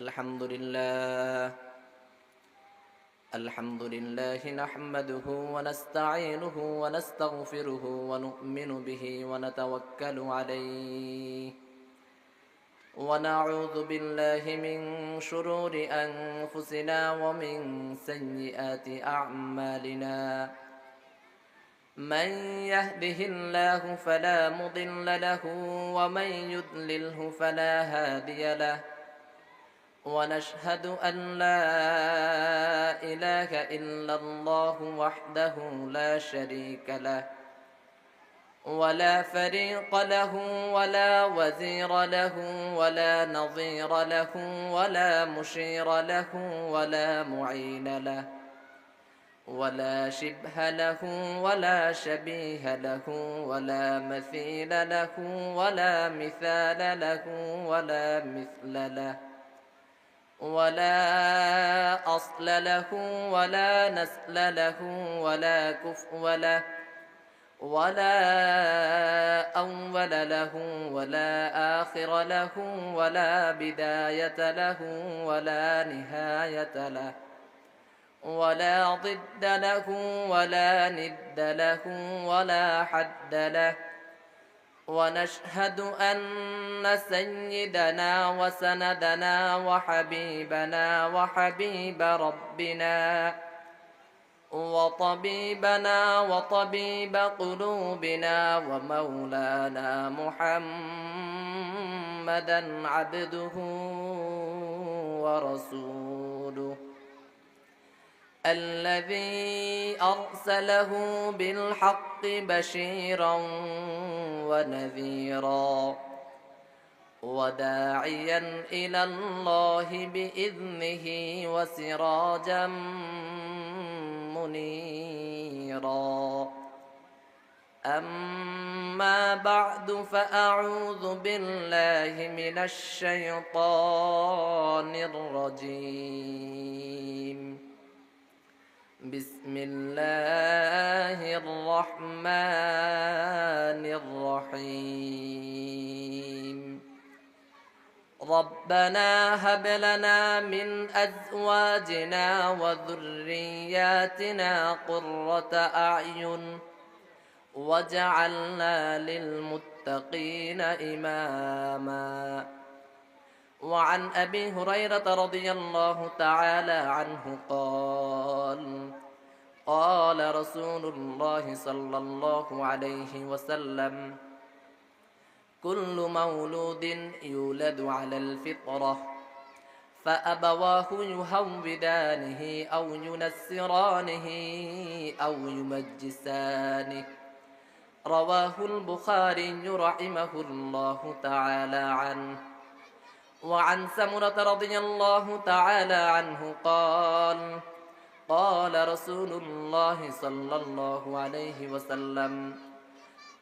الحمد لله نحمده ونستعينه ونستغفره ونؤمن به ونتوكل عليه ونعوذ بالله من شرور أنفسنا ومن سيئات أعمالنا من يهده الله فلا مضل له ومن يضلله فلا هادي له ونشهد أن لا إله إلا الله وحده لا شريك له ولا فريق له ولا وزير له ولا نظير له ولا مشير له ولا معين له ولا شبه له ولا شبيه له ولا مثيل له ولا مثال له ولا مثل له ولا أصل له ولا نسل له ولا كفو له ولا أول له ولا آخر له ولا بداية له ولا نهاية له ولا ضد له ولا ند له ولا حد له ونشهد أن سيدنا وسندنا وحبيبنا وحبيب ربنا وطبيبنا وطبيب قلوبنا ومولانا محمدا عبده ورسوله الذي أرسله بالحق بشيرا ونذيرا وداعيا إلى الله بإذنه وسراجا منيرا أما بعد فأعوذ بالله من الشيطان الرجيم بسم الله الرحمن الرحيم ربنا هب لنا من أزواجنا وذرياتنا قرة أعين واجعلنا للمتقين إماما وعن أبي هريرة رضي الله تعالى عنه قال قال رسول الله صلى الله عليه وسلم كل مولود يولد على الفطرة فأبواه يهودانه أو ينسرانه أو يمجسانه رواه البخاري رحمه الله تعالى عنه وعن سمرة رضي الله تعالى عنه قال قال رسول الله صلى الله عليه وسلم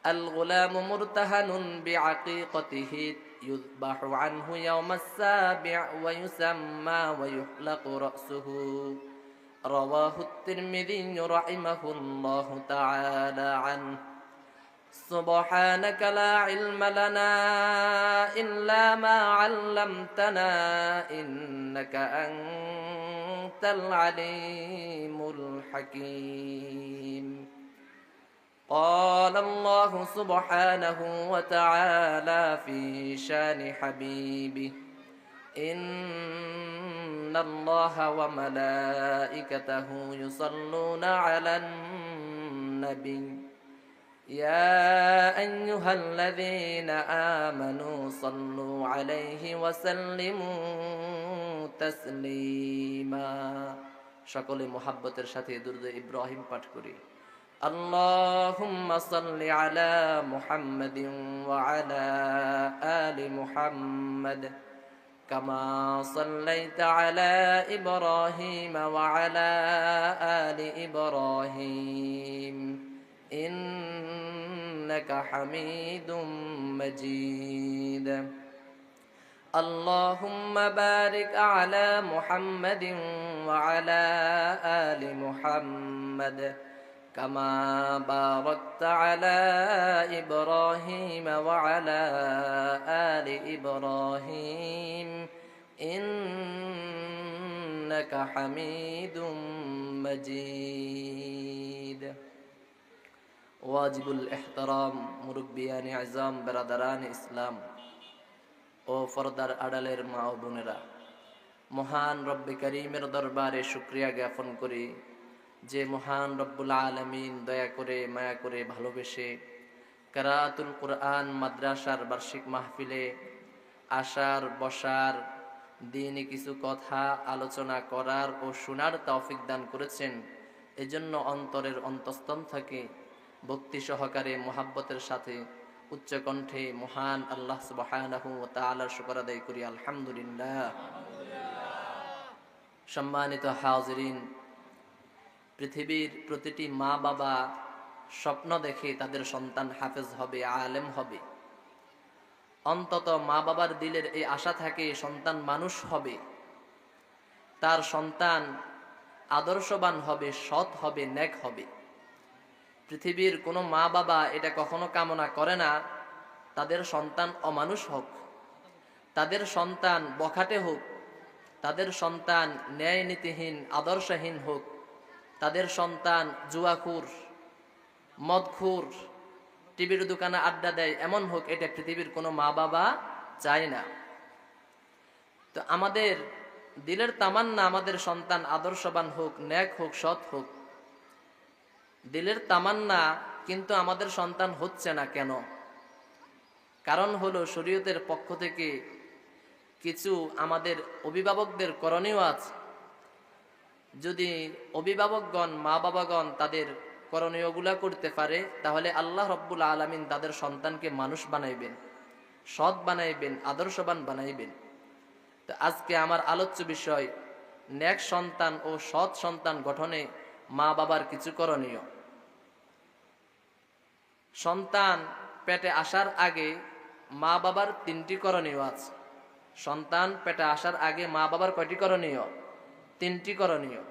الغلام مرتهن بعقيقته يذبح عنه يوم السابع ويسمى ويحلق رأسه رواه الترمذي رحمه الله تعالى عنه سبحانك لا علم لنا إلا ما علمتنا إنك أنت العليم الحكيم قال الله سبحانه وتعالى في شان حبيبه إن الله وملائكته يصلون على النبي يا أيها الذين آمنوا صلوا عليه وسلموا تسليما সকলে মুহাব্বতের সাথে দুরূদ ইব্রাহিম পাঠ করি اللهم صل على محمد وعلى آل محمد كما صليت على إبراهيم وعلى آل إبراهيم إنك حميد مجيد اللهم بارك على محمد وعلى آل محمد كما باركت على إبراهيم وعلى آل إبراهيم إنك ইন্নাকা হামিদুম মাজিদ। ওয়াজিবুল ইহতারাম, মুরব্বিয়ানি আযম, বেরাদারান ইসলাম ও পর্দার আড়ালের মা ও বোনেরা, মহান রব্বে করিমের দরবারে শুকরিয়া জ্ঞাপন করি যে মহান রব্বুল আলামিন দয়া করে মায়া করে ভালোবেসে কিরাআতুল কুরআন মাদ্রাসার বার্ষিক মাহফিলে আসার বসার, দিনে কিছু কথা আলোচনা করার ও শোনার তৌফিক দান করেছেন। এজন্য অন্তরের অন্তঃস্থল থেকে ভক্তি সহকারে মুহাব্বতের সাথে উচ্চ কণ্ঠে মহান আল্লাহ সুবহানাহু ওয়া তাআলার শুকর আদায় করি, আলহামদুলিল্লাহ। সম্মানিত হাজিরিন, পৃথিবীর প্রতিটি মা বাবা স্বপ্ন দেখে তাদের সন্তান হাফেজ হবে, আলেম হবে। অন্তত মা বাবার দিলের এই আশা থাকে সন্তান মানুষ হবে, তার সন্তান আদর্শবান হবে, সৎ হবে, নেক হবে। পৃথিবীর কোনো মা বাবা এটা কখনো কামনা করে না তাদের সন্তান অমানুষ হোক, তাদের সন্তান বখাটে হোক, তাদের সন্তান ন্যায় নীতিহীন আদর্শহীন হোক, তাদের সন্তান জুয়াখুর, মদখুর, টিভির দোকানে আড্ডা দেয় এমন হোক, এটা পৃথিবীর কোনো মা বাবা চায় না। তো আমাদের দিলের তামান্না আমাদের সন্তান আদর্শবান হোক, নেক হোক, সৎ হোক। দিলের তামান্না, কিন্তু আমাদের সন্তান হচ্ছে না কেন? কারণ হলো শরীয়তের পক্ষ থেকে কিছু আমাদের অভিভাবকদের করণীয় আছে। যদি অভিভাবকগণ, মা বাবাগণ তাদের করণীয়গুলা করতে পারে, তাহলে আল্লাহ রব্বুল আলামিন তাদের সন্তানকে মানুষ বানাইবেন, সৎ বানাইবেন, আদর্শবান বানাইবেন। তো আজকে আমার আলোচ্য বিষয় নেক সন্তান ও সৎ সন্তান গঠনে মা বাবার কিছু করণীয়। সন্তান পেটে আসার আগে মা বাবার 3টি করণীয় আছে। সন্তান পেটে আসার আগে মা বাবার কয়টি করণীয়? 3টি করণীয়।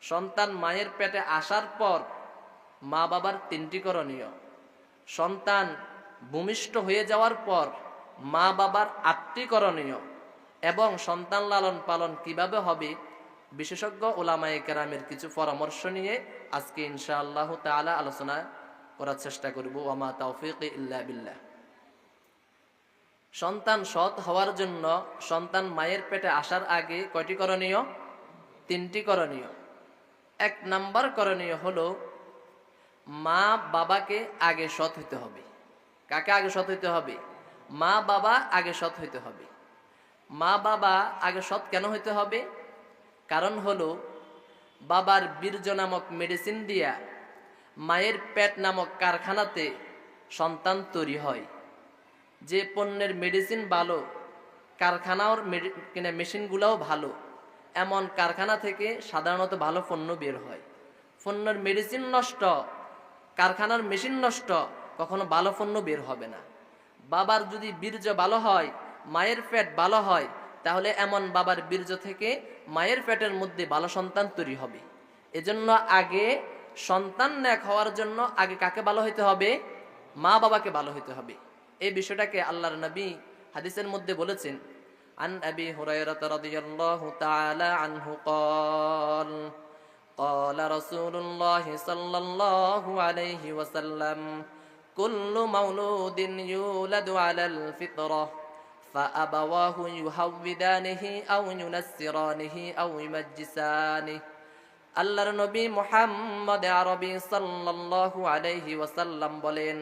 সন্তান মায়ের পেটে আসার পর মা বাবার 3টি করণীয়। সন্তান ভূমিষ্ঠ হয়ে যাওয়ার পর মা বাবার 8টি করণীয়। এবং সন্তান লালন পালন কিভাবে হবে, বিশেষজ্ঞ উলামায়ে কেরামের কিছু পরামর্শ নিয়ে আজকে ইনশাআল্লাহ তাআলা আলোচনা করার চেষ্টা করব। ওয়া মা তাওফীকি ইল্লা বিল্লাহ। সন্তান সৎ হওয়ার জন্য সন্তান মায়ের পেটে আসার আগে কয়টি করণীয়? 3টি করণীয়। 1 নাম্বার করণীয় হলো মা বাবাকে আগে সৎ হইতে হবে। কাকে আগে সৎ হইতে হবে? মা বাবা আগে সৎ হইতে হবে। মা বাবা আগে সৎ কেন হইতে হবে? কারণ হলো বাবার বীর্য নামক মেডিসিন দিয়া মায়ের পেট নামক কারখানাতে সন্তান তৈরি হয়। যে পণ্যের মেডিসিন ভালো, কারখানার মেশিনগুলোও ভালো, এমন কারখানা থেকে সাধারণত ভালো পণ্য বের হয়। পণ্যের মেডিসিন নষ্ট, কারখানার মেশিন নষ্ট, কখনো ভালো পণ্য বের হবে না। বাবার যদি বীর্য ভালো হয়, মায়ের পেট ভালো হয়, তাহলে এমন বাবার বীর্য থেকে মায়ের পেটের মধ্যে ভালো সন্তান তৈরি হবে। এজন্য আগে সন্তান নেক হওয়ার জন্য আগে কাকে ভালো হইতে হবে? মা বাবাকে ভালো হইতে হবে। এই বিষয়টাকে আল্লাহর নবী হাদিসের মধ্যে বলেছেন। আন আবি হুরায়রা রাদিয়াল্লাহু তাআলা আনহু قال قال رسول الله صلى الله عليه وسلم كل مولود يولد على الفطرة فأبواه يهودانه أو ينصرانه أو يمجسانه। আল্লাহর নবী মুহাম্মদ আরবি সাল্লাল্লাহু আলাইহি ওয়াসাল্লাম বলেন,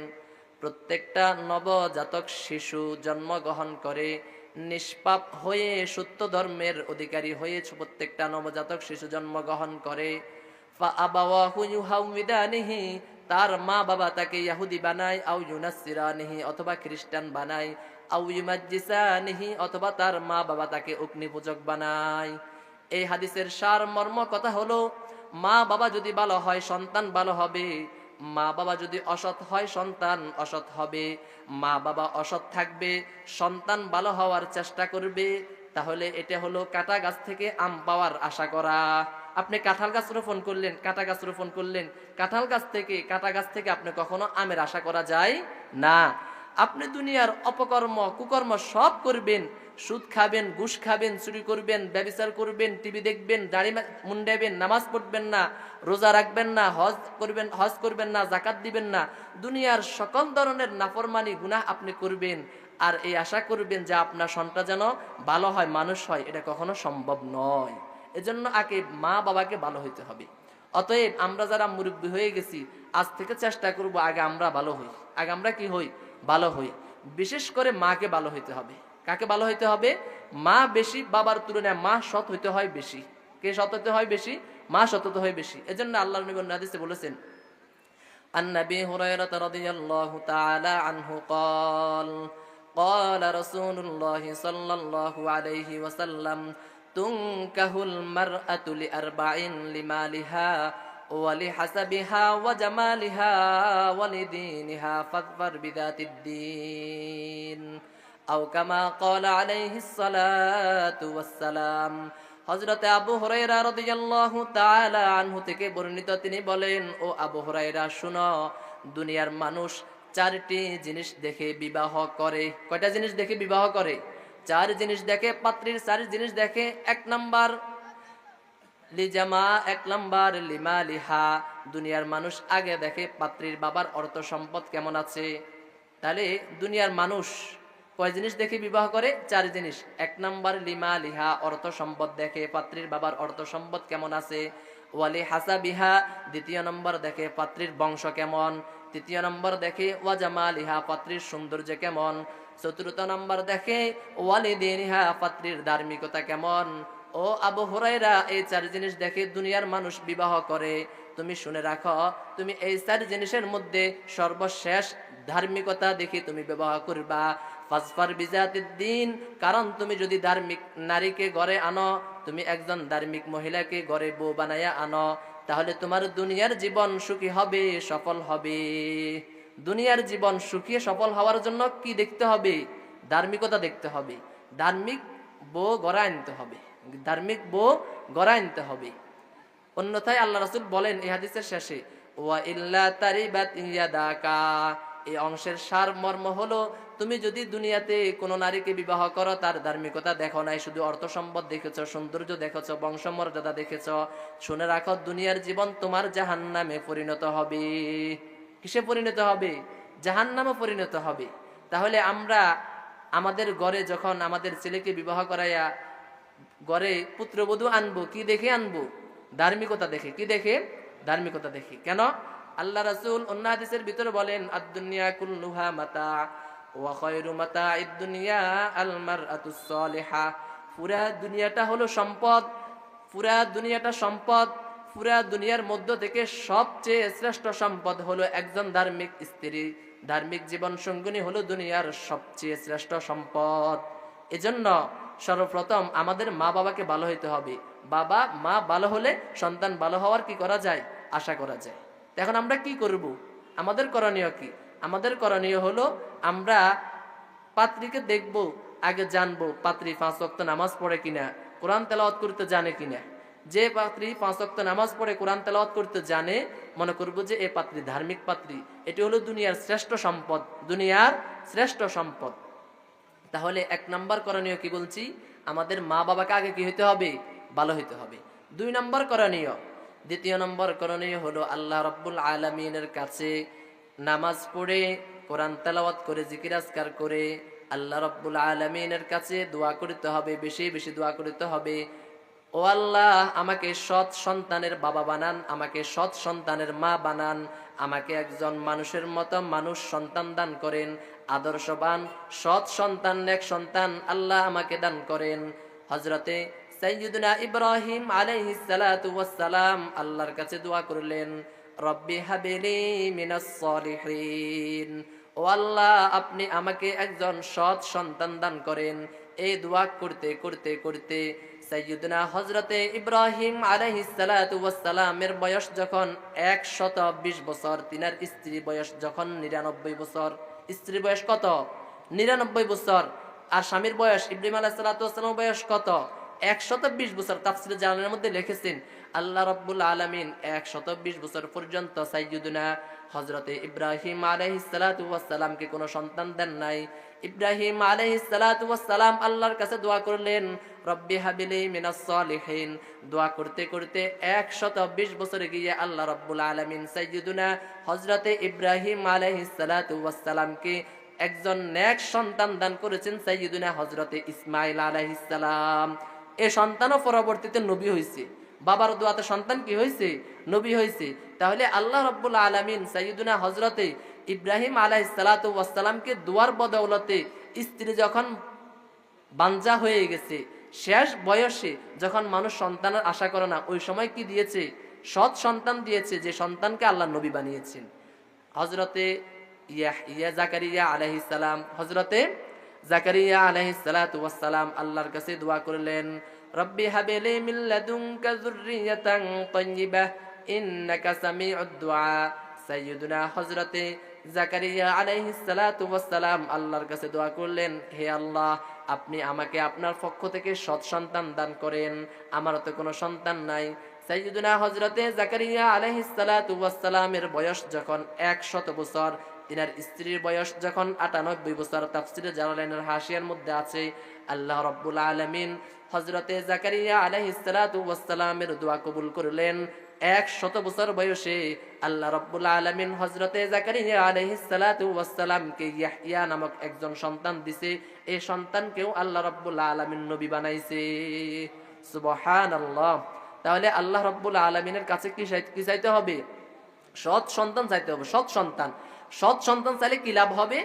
প্রত্যেকটা নবজাতক শিশু জন্মগ্রহণ করে নিষ্পাপ হয়ে সত্য ধর্মের অধিকারী হয়ে প্রত্যেকটা নবজাতক শিশু জন্মগ্রহণ করে। ফাআবাওয়াহু ইউহাউমিদানিহি, তার মা বাবা তাকে ইহুদি বানায়, আও ইউনাসসিরানিহি, অথবা খ্রিস্টান বানায়, আও ইউমাজ্জিসানিহি, অথবা তার মা বাবা তাকে অগ্নিপূজক বানায়। এই হাদিসের সার মর্ম কথা হলো, মা বাবা যদি ভালো হয় সন্তান ভালো হবে, মা বাবা যদি অসৎ হয় সন্তান অসৎ হবে। মা বাবা অসৎ থাকবে, সন্তান ভালো হওয়ার চেষ্টা করবে, তাহলে এটা হলো কাঁটা গাছ থেকে আম পাওয়ার আশা করা। আপনি কাঁঠাল গাছ রোপণ করলেন, কাঁটা গাছ রোপণ করলেন, কাঁঠাল গাছ থেকে, কাঁটা গাছ থেকে আপনি কখনো আমের আশা করা যায় না। আপনি দুনিয়ার অপকর্ম কুকর্ম সব করবেন, সুদ খাবেন, ঘুষ খাবেন, চুরি করবেন, ব্যভিচার করবেন, টিভি দেখবেন, দাড়ি মুন্ডাবেন, নামাজ পড়বেন না, রোজা রাখবেন না, হজ করবেন না, জাকাত দিবেন না, দুনিয়ার সকল ধরনের নাফরমানি গুনাহ আপনি করবেন, আর এই আশা করবেন যে আপনার সন্তান যেন ভালো হয়, মানুষ হয়, এটা কখনো সম্ভব নয়। এজন্য আগে মা বাবাকে ভালো হইতে হবে। অতএব আমরা যারা মুরব্বী হয়ে গেছি, আজ থেকে চেষ্টা করব আগে আমরা ভালো হই, আগে আমরা কি হই, ভালো হই। বিশেষ করে মাকে ভালো হইতে হবে। কাকে ভালো হইতে হবে? মা বেশি বাবার তুলনায় মা সৎ হইতে হয় বেশি। কে সৎ হইতে হয় বেশি? মা সৎ হতে হয় বেশি। এজন্য আল্লাহর নবী হাদিসে বলেছেন, عن أبي هريرة رضي الله تعالى عنه قال قال رسول الله صلى الله عليه وسلم تنكح المرأة لأربع لمالها ولحسبها وجمالها ولدينها فاظفر بذات الدين أو كما قال عليه الصلاة والسلام। হযরতে আবু হুরায়রা রাদিয়াল্লাহু তাআলা আনহু থেকে বর্ণিত, তিনি বলেন, ও আবু হুরায়রা শুনো, দুনিয়ার মানুষ চারটি জিনিস দেখে বিবাহ করে। কয়টা জিনিস দেখে বিবাহ করে? চার জিনিস দেখে, পাত্রীর চার জিনিস দেখে। এক নাম্বার লিজামা, এক নাম্বার লিমালিহা, দুনিয়ার মানুষ আগে দেখে পাত্রীর বাবার অর্থ সম্পদ কেমন আছে। তাহলে দুনিয়ার মানুষ কয় জিনিস দেখে বিবাহ করে? চার জিনিস। এক নাম্বার লিমালিহা, অর্থ সম্পদ দেখে, পাত্রীর বাবার অর্থ সম্পদ কেমন আছে। ওয়ালি হাসাবিহা, দ্বিতীয় নম্বর দেখে পাত্রীর বংশ কেমন। তৃতীয় নম্বর দেখে ওয়াজামালিহা, পাত্রীর সৌন্দর্য কেমন। চতুর্থ নম্বর দেখে ওয়ালিদিনিহা, পাত্রীর ধার্মিকতা কেমন। ও আবু হুরায়রা, এই চার জিনিস দেখে দুনিয়ার মানুষ বিবাহ করে। তুমি শুনে রাখো, তুমি এই চার জিনিসের মধ্যে সর্বশেষ ধার্মিকতা দেখে তুমি বিবাহ করবা। ফাজফার বিজাতিদ দ্বীন, কারণ তুমি যদি ধার্মিক নারীকে ঘরে আনো, তুমি একজন ধার্মিক মহিলাকে ঘরে বউ বানায়া আনো, তাহলে তোমার দুনিয়ার জীবন সুখী হবে, সফল হবে। দুনিয়ার জীবন সুখী সফল হওয়ার জন্য কি দেখতে হবে? ধার্মিকতা দেখতে হবে। ধার্মিক বউ ঘরে আনতে হবে, ধার্মিক বউ ঘরে আনতে হবে। অন্যথায় আল্লাহ রাসূল বলেন এই হাদিসের শেষে, ওয়া ইল্লা তারিবাত ইয়াদাকা, এই অংশের সার মর্ম হলো, তুমি যদি দুনিয়াতে কোনো নারীকে বিবাহ করো, তার ধার্মিকতা দেখো নাই, শুধু অর্থ সম্পদ দেখেছ, সৌন্দর্য দেখেছ, বংশমর্যাদা দেখেছ, শুনে রাখো দুনিয়ার জীবন তোমার জাহান্নামে পরিণত হবে। কিসে পরিণত হবে? জাহান্নামে পরিণত হবে। তাহলে আমরা আমাদের ঘরে যখন আমাদের ছেলেকে বিবাহ করাইয়া ঘরে পুত্রবধূ আনবো, কি দেখে আনবো? ধার্মিকতা দেখে। কি দেখে? ধার্মিকতা দেখে। কেন? আল্লাহ রাসূল অন্য হাদিসের ভিতরে বলেন, আদ-দুনিয়া কুল্লুহা মাতা ওয়া খায়রু মাতা'id দুনিয়া আল মারআতুস সালিহা, পুরা দুনিয়াটা হলো সম্পদ, পুরা দুনিয়াটা সম্পদ। পুরা দুনিয়ার মধ্য থেকে সবচেয়ে শ্রেষ্ঠ সম্পদ হলো একজন ধার্মিক স্ত্রী। ধার্মিক জীবন সঙ্গিনী হলো দুনিয়ার সবচেয়ে শ্রেষ্ঠ সম্পদ। এজন্য সর্বপ্রথম আমাদের মা বাবাকে ভালো হইতে হবে। বাবা মা ভালো হলে সন্তান ভালো হওয়ার কি করা যায়? আশা করা যায়। এখন আমরা কি করব? আমাদের করণীয় কি? আমাদের করণীয় হলো, আমরা পাত্রীকে দেখব, আগে জানবো পাত্রী 5 ওয়াক্ত নামাজ পড়ে কিনা, কোরআন তেলাওয়াত করতে জানে কিনা। যে পাত্রী 5 ওয়াক্ত নামাজ পড়ে, কোরআন তেলাওয়াত করতে জানে, মনে করব যে এই পাত্রী ধার্মিক পাত্রী। এটি হলো দুনিয়ার শ্রেষ্ঠ সম্পদ, দুনিয়ার শ্রেষ্ঠ সম্পদ। তাহলে 1 নম্বর করণীয় কি বলছি? আমাদের মা বাবাকে আগে কি হইতে হবে? ভালো হইতে হবে। 2 নম্বর করণীয়, দ্বিতীয় নম্বর করণীয় হলো আল্লাহ রাব্বুল আলামিনের কাছে নামাজ পড়ে, কোরআন তেলাওয়াত করে, জিকির আজকার করে আল্লাহ রাব্বুল আলামিনের কাছে দোয়া করতে হবে, বেশি বেশি দোয়া করতে হবে। ও আল্লাহ, আমাকে সৎ সন্তানের বাবা বানান, আমাকে সৎ সন্তানের মা বানান, আমাকে একজন মানুষের মতো মানুষ সন্তান দান করেন, আদর্শবান সৎ সন্তান, নেক সন্তান আল্লাহ আমাকে দান করেন। হযরতে সাইয়্যিদুনা ইব্রাহিম আলাইহিস সালাতু ওয়াস সালাম আল্লাহর কাছে দোয়া করলেন, রব্বি হাবিলি মিনাস সলিহিন, ও আল্লাহ আপনি আমাকে একজন সৎ সন্তান দান করেন। এই দোয়া করতে করতে করতে সাইয়্যিদুনা হযরতে ইব্রাহিম আলাইহিস সালাতু ওয়াস সালামের বয়স যখন 120 বছর, তিনার স্ত্রী বয়স যখন 99 বছর। স্ত্রীর বয়স কত? 99 বছর। আর স্বামীর বয়স, ইব্রাহিম আলাইহিস সালাতু ওয়াস সালামের বয়স কত? 120 বছর তাফসীরে জালালের মধ্যে লিখেছেন আল্লাহ রাব্বুল আলামিন 120 বছর পর্যন্ত সাইয়্যিদুনা হযরতে ইব্রাহিম আলাইহিস সালাতু ওয়াস সালামকে কোনো সন্তান দেন নাই। ইব্রাহিম আলাইহিস সালাতু ওয়াস সালাম আল্লাহর কাছে দোয়া করলেন, রব্বি হাবিলি মিনাস সলিহিন। দোয়া করতে করতে 120 বছরে গিয়ে আল্লাহ রাব্বুল আলামিন সাইয়্যিদুনা হযরতে ইব্রাহিম আলাইহিস সালাতু ওয়াস সালামকে একজন নেক সন্তান দান করেছেন, সাইয়্যিদুনা হযরতে ইসমাঈল আলাইহিস সালাম। এই সন্তানও পরবর্তীতে নবী হয়েছে। বাবার দোয়াতে সন্তান কি হয়েছে? নবী হয়েছে। তাহলে আল্লাহ রাব্বুল আলামিন সাইয়্যিদুনা হযরতে ইব্রাহিম আলাইহিস সালাতু ওয়াস সালামকে দোয়ার বদৌলতে স্ত্রী যখন বাঞ্জা হয়ে গেছে, শেষ বয়সে যখন মানুষ সন্তানের আশা করে না, ওই সময় কি দিয়েছে? সৎ সন্তান দিয়েছে, যে সন্তানকে আল্লাহ নবী বানিয়েছেন। হযরতে ইয়াহইয়া জাকারিয়া আলাইহিস সালাম, হযরতে জাকারিয়া আলাইহিস সালাতু ওয়াস সালাম আল্লাহর কাছে দোয়া করলেন, রব্বি হাবিলি মিন লাদুনকা যুররিয়াতান তাইয়্যিবাহ ইন্নাকা সামিউদ দুআ। সাইয়্যিদুনা হযরতে জাকারিয়া আলাইহিস সালাতু ওয়াস সালাম আল্লাহর কাছে দোয়া করলেন, হে আল্লাহ, আপনি আমাকে আপনার পক্ষ থেকে সৎ সন্তান দান করেন, আমার তো কোনো সন্তান নাই। সাইয়্যিদুনা হযরতে জাকারিয়া আলাইহিস সালাতু ওয়াস সালামের বয়স যখন 100 বছর, তিনার স্ত্রীর বয়স যখন 98 বছর, তাফসীরে জালালাইনের হাশিয়ার মধ্যে আছে, আল্লাহ রাব্বুল আলামিন হযরতে জাকারিয়া আলাইহিস সালাতু ওয়াস সালামের দোয়া কবুল করলেন। 100 বছর বয়সে আল্লাহ রাব্বুল আলামিন হযরতে জাকারিয়া আলাইহিস সালাতু ওয়াস সালামকে ইয়াহইয়া নামক একজন সন্তান দিছে। এই সন্তানকেও আল্লাহ রাব্বুল আলামিন নবী বানাইছে। সুবহানাল্লাহ। তাহলে আল্লাহ রাব্বুল আলামিনের কাছে কি চাইতে হবে? সৎ সন্তান চাইতে হবে। সৎ সন্তান, সৎ সন্তান চাইলে কি লাভ হবে?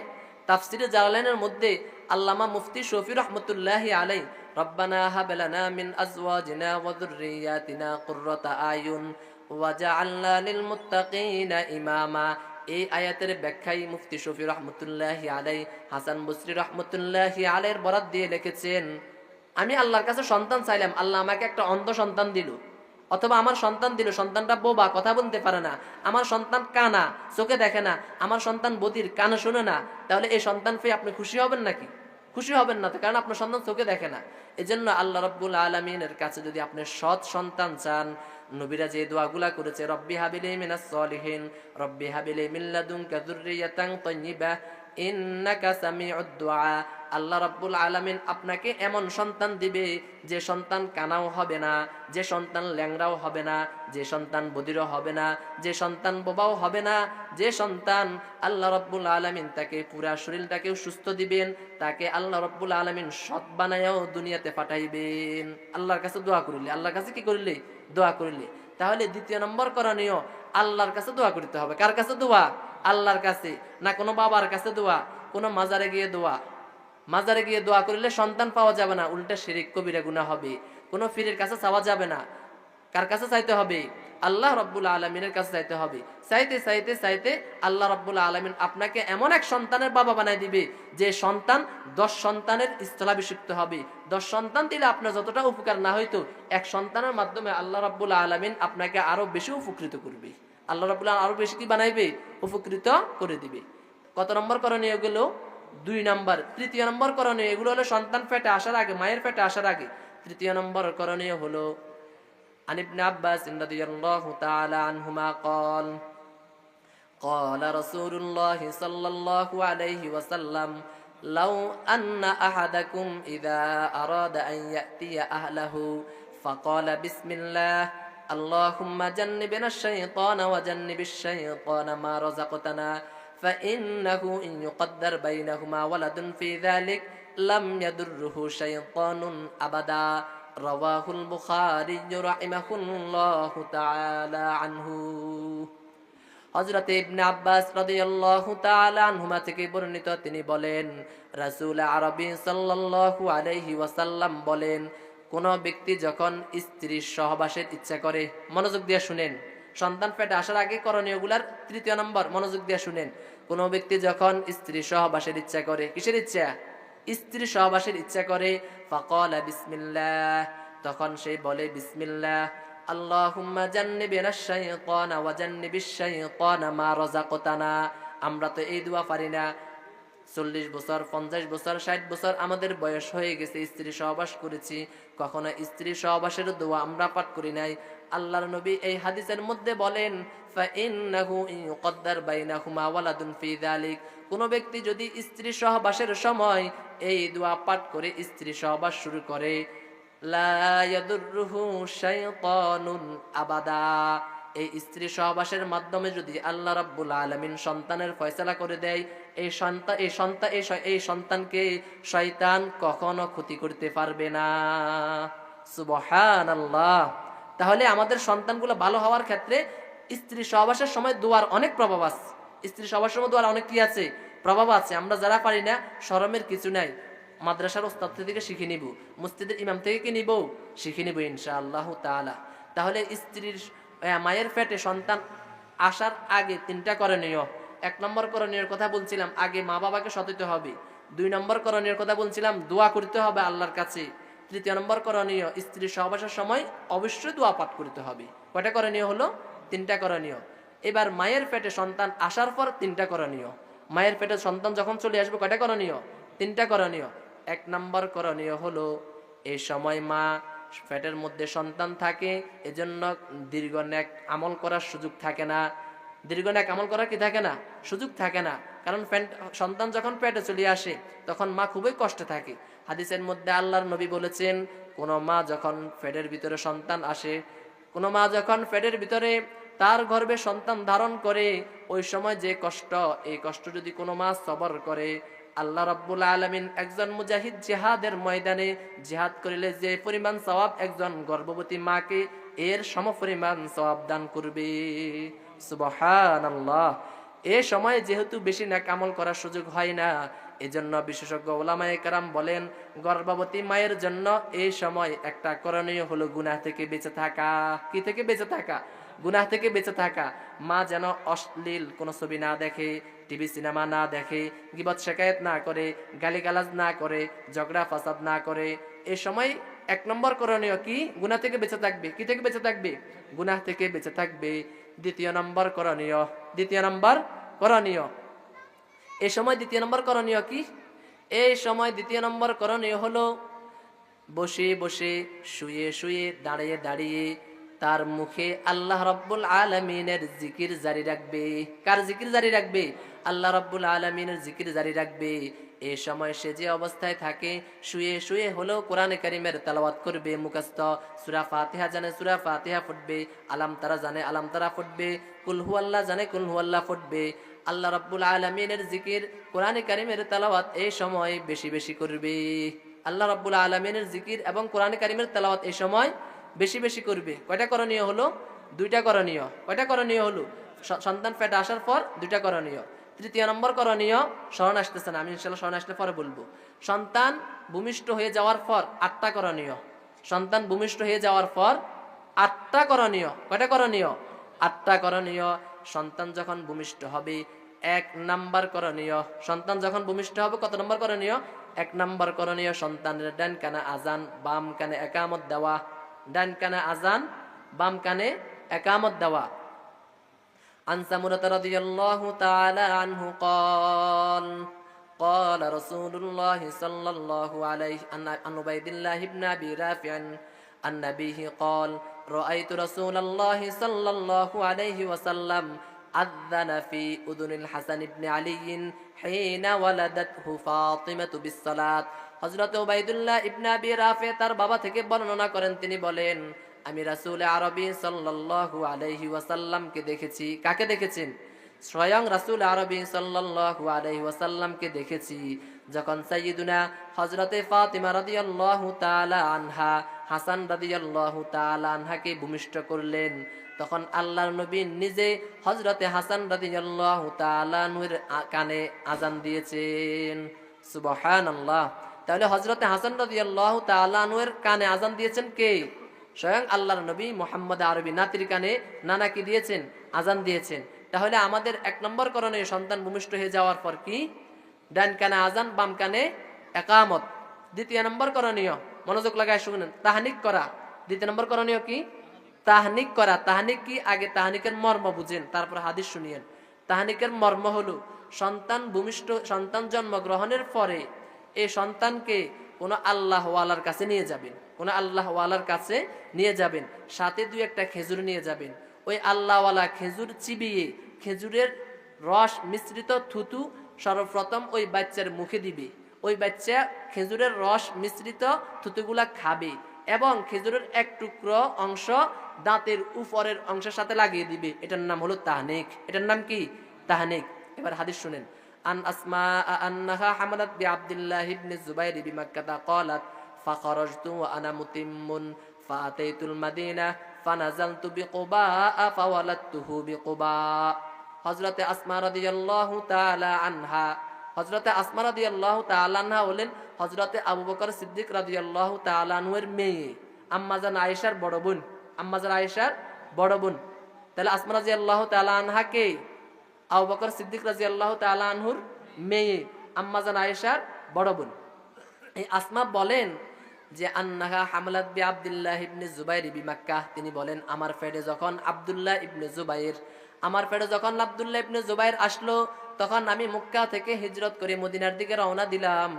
তাফসীরে জালালাইনের মধ্যে আল্লামা মুফতি শফি রহমতুল্লাহি আলাইহি, রব্বানা হাব লানা মিন আজওয়াজিনা ওয়া যুররিয়াতিনা কুররাতা আয়ুন ওয়াজআলনা লিল মুত্তাকিনা ইমামা। এই আয়াতের ব্যাখ্যায় মুফতি শফি রহমতুল্লাহি আলাইহি হাসান বসরি রহমতুল্লাহি আলাইহির বরাত দিয়ে লিখেছেন, আমি আল্লাহর কাছে সন্তান চাইলাম, আল্লাহ আমাকে একটা অন্ধ সন্তান দিল, অথবা আমার সন্তান দিল, সন্তানটা বোবা, কথা বলতে পারে না, আমার সন্তান কানা, চোখে দেখে না, আমার সন্তান বধির, কানে শুনে না, তাহলে এই সন্তান পেয়ে আপনি খুশি হবেন নাকি? খুশি হবেন না, কারণ আপনার সন্তান চোখে দেখে না। এজন্য আল্লাহ রাব্বুল আলামিনের কাছে যদি আপনি সৎ সন্তান চান, নবীরা যে দোয়াগুলা করেছে, রব্বি হাবিলি মিনাস সলিহিন, রব্বি হাবিলি মিন লাদুনকা যুররিয়াতান তাইয়্যিবাহ ইন্নাকা সামিউদ দুআ, আল্লাহ রাব্বুল আলামিন আপনাকে এমন সন্তান দিবে যে সন্তান কানাও হবে না, যে সন্তান ল্যাংড়াও হবে না, যে সন্তান বধিরও হবে না, যে সন্তান বোবাও হবে না, যে সন্তান আল্লাহ রাব্বুল আলামিন তাকে পুরা শরীরটাকেও সুস্থ দিবেন, তাকে আল্লাহ রাব্বুল আলামিন সৎ বানায়াও দুনিয়াতে পাঠাইবেন। আল্লাহর কাছে দোয়া করিলে, আল্লাহর কাছে কি করিলে? দোয়া করিলে। তাহলে দ্বিতীয় নম্বর করণীয়, আল্লাহর কাছে দোয়া করতে হবে। কার কাছে দোয়া? আল্লাহর কাছে। না কোনো বাবার কাছে দোয়া, কোনো মাজারে গিয়ে দোয়া। মাজারে গিয়ে দোয়া করলে সন্তান পাওয়া যাবে না, উল্টা শিরক কবিরা গুনাহ হবে। কোনো পীরের কাছে চাওয়া যাবে না। কার কাছে চাইতে হবে? আল্লাহ রাব্বুল আলামিনের কাছে চাইতে হবে। চাইতে চাইতে চাইতে আল্লাহ রাব্বুল আলামিন আপনাকে এমন এক সন্তানের বাবা বানায় দিবে যে সন্তান 10 সন্তানের স্থলাভিষিক্ত হবে। 10 সন্তান দিলে আপনার যতটা উপকার না হইতো, এক সন্তানের মাধ্যমে আল্লাহ রাব্বুল আলামিন আপনাকে আরো বেশি উপকৃত করবে। আল্লাহ রাব্বুল আলামিন আরো বেশি কি বানাইবে? উপকৃত করে দিবে। কত নম্বর করণীয় গেল? 2 নম্বর। তৃতীয় নম্বর করণীয়, এগুলো হলো সন্তান পেটে আসার আগে, মায়ের পেটে আসার আগে। তৃতীয় নম্বর করণীয় হলো, عن ابن عباس رضي الله تعالى عنهما قال قال رسول الله صلى الله عليه وسلم لو أن أحدكم إذا أراد أن يأتي أهله فقال بسم الله اللهم جنبنا الشيطان وجنب الشيطان ما رزقتنا فإنه إن يقدر بينهما ولد في ذلك لم يضره شيطان أبدا রাওয়াহুল বুখারী রাহিমাহুল্লাহু তাআলা আনহু। হযরত ইবনে আব্বাস রাদিয়াল্লাহু তাআলা আনহুমা থেকে বর্ণিত, তিনি বলেন, রাসূল আরবী সাল্লাল্লাহু আলাইহি ওয়াসাল্লাম বলেন, কোন ব্যক্তি যখন স্ত্রীর সহবাসের ইচ্ছা করে, মনোযোগ দিয়ে শুনেন, সন্তান পেটে আসার আগে করণীয়গুলার তৃতীয় নম্বর, মনোযোগ দিয়ে শুনেন। কোন ব্যক্তি যখন স্ত্রীর সহবাসের ইচ্ছা করে, কিসের ইচ্ছা? স্ত্রী সহবাসের ইচ্ছা করে, ফাকালা বিসমিল্লাহ, তখন সে বলে বিসমিল্লাহ, আল্লাহুম্মা জান্নিবিনাশ শাইতানা ওয়া জান্নিবিশ শাইতানা মা রাযাকতানা। আমরা তো এই দোয়া পারি না, 40 বছর, 50 বছর, 60 বছর আমাদের বয়স হয়ে গেছে, স্ত্রী সহবাস করেছি, কখনো স্ত্রী সহবাসের দোয়া আমরা পাঠ করি নাই। আল্লাহর নবী এই হাদিসের মধ্যে বলেন, ফাইন্নাহু ইউকদ্দার বাইনাহুমা ওয়ালাদুন ফি যালিক, কোন ব্যক্তি যদি স্ত্রী সহবাসের সময় এই দোয়া পাঠ করে স্ত্রী সহবাস শুরু করে, লা ইয়াদুররুহু শাইতানুন আবাদা, এই স্ত্রী সহবাসের মাধ্যমে যদি আল্লাহ রাব্বুল আলামিন সন্তানের ফয়সালা করে দেয়, এই সন্তানকে শয়তান কখনো ক্ষতি করতে পারবে না। সুবহানাল্লাহ। তাহলে আমাদের সন্তানগুলো ভালো হওয়ার ক্ষেত্রে স্ত্রী সহবাসের সময় দোয়ার অনেক প্রভাব আছে। স্ত্রী সহবাসের সময় দোয়ার অনেক কি আছে, প্রভাব আছে। আমরা যারা পারি না, শরমের কিছু নাই, মাদ্রাসার ওস্তাদ থেকে শিখে নিব, মসজিদের ইমাম থেকে কি নিব, শিখে নিব ইনশাআল্লাহ তাআলা। তাহলে স্ত্রীর মায়ের পেটে সন্তান আসার আগে 3টা করণীয়। 1 নম্বর করণীয় কথা বলছিলাম, আগে মা বাবাকে সততে হবে। 2 নম্বর করণীয় কথা বলছিলাম, দোয়া করতে হবে আল্লাহর কাছে। 3 নম্বর করণীয়, স্ত্রী সহবাসের সময় অবশ্যই দোয়া পাঠ করতে হবে। কয়টা করণীয় হলো? 3টা করণীয়। এবার মায়ের পেটে সন্তান আসার পর 3টা করণীয়। মায়ের পেটে সন্তান যখন চলে আসবে, কয়টা করণীয়? 3টা করণীয়। 1 নম্বর করণীয় হলো, এই সময় মা পেটের মধ্যে সন্তান থাকে, এজন্য দীর্ঘ নেক আমল করার সুযোগ থাকে না। দীর্ঘ নেক আমল করার কি থাকে না, সুযোগ থাকে না। কারণ সন্তান যখন পেটে চলে আসে তখন মা খুবই কষ্টে থাকে। হাদিসের মধ্যে আল্লাহর নবী বলেছেন, কোন মা যখন পেটের ভিতরে সন্তান আসে, কোন মা যখন পেটের ভিতরে তার গর্ভে সন্তান ধারণ করে, ওই সময় যে কষ্ট, এই কষ্ট যদি কোনো মা সবর করে, আল্লাহ রাব্বুল আলামিন একজন মুজাহিদ জিহাদের ময়দানে জিহাদ করিলে যে পরিমাণ সওয়াব একজন গর্ভবতী মাকে, এর সমপরিমাণ সওয়াব দান করবে। সুবহানাল্লাহ। এই সময় যেহেতু বেশি নেক আমল করার সুযোগ হয় না, এজন্য বিশেষজ্ঞ উলামায়ে কেরাম বলেন, গর্ভবতী মায়ের জন্য এই সময় একটা করণীয় হলো গুনাহ থেকে বেঁচে থাকা। কি থেকে বেঁচে থাকা? গুনাহ থেকে বেঁচে থাকা। মা যেন অশ্লীল কোনো ছবি না দেখে, টিভি সিনেমা না দেখে, গীবত শিকায়েত না করে, গালিগালাজ না করে, ঝগড়া ফাসাদ না করে। এই সময় 1 নম্বর করণীয় কি? গুনাহ থেকে বেঁচে থাকবে। কি থেকে বেঁচে থাকবে? গুনাহ থেকে বেঁচে থাকবে। 2 নম্বর করণীয়, 2 নম্বর করণীয়, এই সময় 2 নম্বর করণীয় কি? এই সময় 2 নম্বর করণীয় হলো, বসে বসে, শুয়ে শুয়ে, দাঁড়িয়ে দাঁড়িয়ে তার মুখে আল্লাহ রাব্বুল আলামিনের জিকির জারি রাখবে। কার জিকির জারি রাখবে? আল্লাহ রাব্বুল আলামিনের জিকির জারি রাখবে। এই সময় সে যে অবস্থায় থাকে, শুয়ে শুয়ে হলেও কোরআনে কারীমের তেলাওয়াত করবে, মুখস্থ সূরা ফাতিহা জানে সূরা ফাতিহা ফুটবে, আলাম তারা জানে আলাম তারা ফুটবে, কুল হুয়াল্লাহ জানে কুল হুয়াল্লাহ ফুটবে। আল্লাহ রাব্বুল আলামিনের জিকির, কোরআনে কারীমের তেলাওয়াত এই সময় বেশি বেশি করবে। আল্লাহ রাব্বুল আলামিনের জিকির এবং কোরআনে কারীমের তেলাওয়াত এই সময় বেশি বেশি করবে। কয়টা করণীয় হলো? 2টা করণীয়। কয়টা করণীয় হলো? সন্তান পেটে আসার পর 2টা করণীয়। 3 নম্বর করণীয়, স্মরণ আসতেছে না, আমি ইনশাআল্লাহ স্মরণ আসলে পরে বলবো। সন্তান ভূমিষ্ঠ হয়ে যাওয়ার পর 8টা করণীয়। সন্তান ভূমিষ্ঠ হয়ে যাওয়ার পর 8টা করণীয়। কয়টা করণীয়? 8টা করণীয়। সন্তান যখন ভূমিষ্ঠ হবে, 1 নম্বর করণীয়, সন্তান যখন ভূমিষ্ঠ হবে, কত নম্বর করণীয়? 1 নম্বর করণীয়, সন্তানের ডান কানে আজান, বাম কানে একামত দেওয়া। ডান কানে আজান, বাম কানে একামত দেওয়া। عن سمرة رضي الله تعالى عنه قال قال رسول الله صلى الله عليه عن عبيد الله بن أبي رافع عن نبيه قال رأيت رسول الله صلى الله عليه وسلم أذن في أذن الحسن بن علي حين ولدته فاطمة بالصلاة। হযরত উবাইদুল্লাহ ইবনে আবি রাফি তার বাবা থেকে বর্ণনা করেন, তিনি বলেন, আমি রাসূল আরবি সাল্লাল্লাহু আলাইহি ওয়াসাল্লামকে দেখেছি। কাকে দেখেছেন? স্বয়ং রাসূল আরবি সাল্লাল্লাহু আলাইহি ওয়াসাল্লামকে দেখেছি যখন সাইয়্যিদুনা হযরতে ফাতিমা রাদিয়াল্লাহু তাআলা আনহা হাসান রাদিয়াল্লাহু তাআলা আনহাকে ভূমিষ্ঠ করলেন। তখন আল্লাহর নবী নিজে হযরতে হাসান রাদিয়াল্লাহু তাআলা আনহুর কানে আযান দিয়েছেন। সুবহানাল্লাহ। তাহলে হযরতে হাসান রাদিয়াল্লাহু তাআলা আনহুর কানে আযান দিয়েছেন কে? স্বয়ং আল্লাহর নবী মুহাম্মদ আরবি নাতির কানে, নানা কি দিয়েছেন? আজান দিয়েছেন। তাহলে আমাদের 1 নম্বর করণীয়, সন্তান ভূমিষ্ঠ হয়ে যাওয়ার পর কি? ডান কানে আজান, বাম কানে একামত। 2 নম্বর করণীয়, মনোযোগ লাগায় শুনুন, তাহনিক করা। 2 নম্বর করণীয় কি? তাহনিক করা। তাহনিক কি? আগে তাহনিকের মর্ম বুঝেন, তারপর হাদিস শুনিয়েন। তাহনিকের মর্ম হলো, সন্তান জন্মগ্রহণের পরে এই সন্তানকে কোনো আল্লাহওয়ালার কাছে নিয়ে যাবেন, কোনো আল্লাহওয়ালার কাছে নিয়ে যাবেন, সাথে দুই একটা খেজুর নিয়ে যাবেন। ওই আল্লাহওয়ালা খেজুর চিবিয়ে খেজুরের রস মিশ্রিত থুতু সর্বপ্রথম ওই বাচ্চার মুখে দিবে। ওই বাচ্চা খেজুরের রস মিশ্রিত থুতুগুলা খাবে এবং খেজুরের এক টুকরো অংশ দাঁতের উপরের অংশের সাথে লাগিয়ে দিবে। এটার নাম হলো তাহনিক। এটার নাম কি? তাহনিক। এবার হাদিস শুনেন। আন আসমা আন্নাহা হামালাত বিআবদুল্লাহ ইবনে যুবাইর বিমাক্কাহ ক্বালাত ফাখরাজতু ওয়া আনা মুতিম্মুন ফাআতাইতুল মাদিনাহ ফানাযালতু বিকুবা ফাওয়ালাদতুহু বিকুবা। হযরতে আসমা রাদিয়াল্লাহু তাআলা আনহা, হযরতে আসমা রাদিয়াল্লাহু তাআলা আনহা হলেন হযরতে আবু বকর সিদ্দিক রাদিয়াল্লাহু তাআলা আনহুর মেয়ে, আম্মাজান আয়েশার বড় বোন, আম্মাজান আয়েশার বড় বোন। তাহলে আসমা রাদিয়াল্লাহু তাআলা আনহা কে? আবু বকর সিদ্দিক রাদিয়াল্লাহু তাআলা আনহুর মেয়ে, আম্মাজান আয়েশার বড় বোন। এই আসমা বলেন যে আন্নাহা হামলাত বিআবদুল্লাহ ইবনে যুবাইর বিমাক্কাহ, তিনি বলেন আমার পেটে যখন আব্দুল্লাহ ইবনে যুবাইর, আমার পেটে যখন আব্দুল্লাহ ইবনে যুবাইর আসলো, তখন আমি মক্কা থেকে হিজরত করে মদিনার দিকে রওনা দিলাম।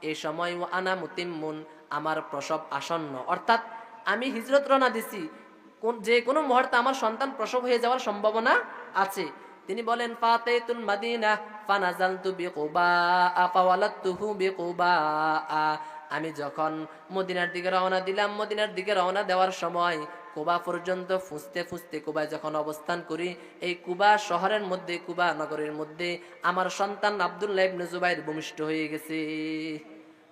এই সময় ও আনা মুতিম্মুন, আমার প্রসব আসন্ন, অর্থাৎ আমি হিজরত রওনা দিছি, যে কোনো মুহূর্তে আমার সন্তান প্রসব হয়ে যাওয়ার সম্ভাবনা আছে। তিনি বলেন ফাতাইতুল মাদিনা ফানাজালতু বিকুবা ফাওয়ালাদতুহু বিকুবা, আমি যখন মদিনার দিকে রওনা দিলাম, মদিনার দিকে রওনা দেওয়ার সময় কুবা পর্যন্ত ফুসতে ফুসতে কুবায় যখন অবস্থান করি, এই কুবা শহরের মধ্যে, কুবা নগরের মধ্যে আমার সন্তান আব্দুল্লাহ ইবনে যুবাইর ভূমিষ্ঠ হয়ে গেছে।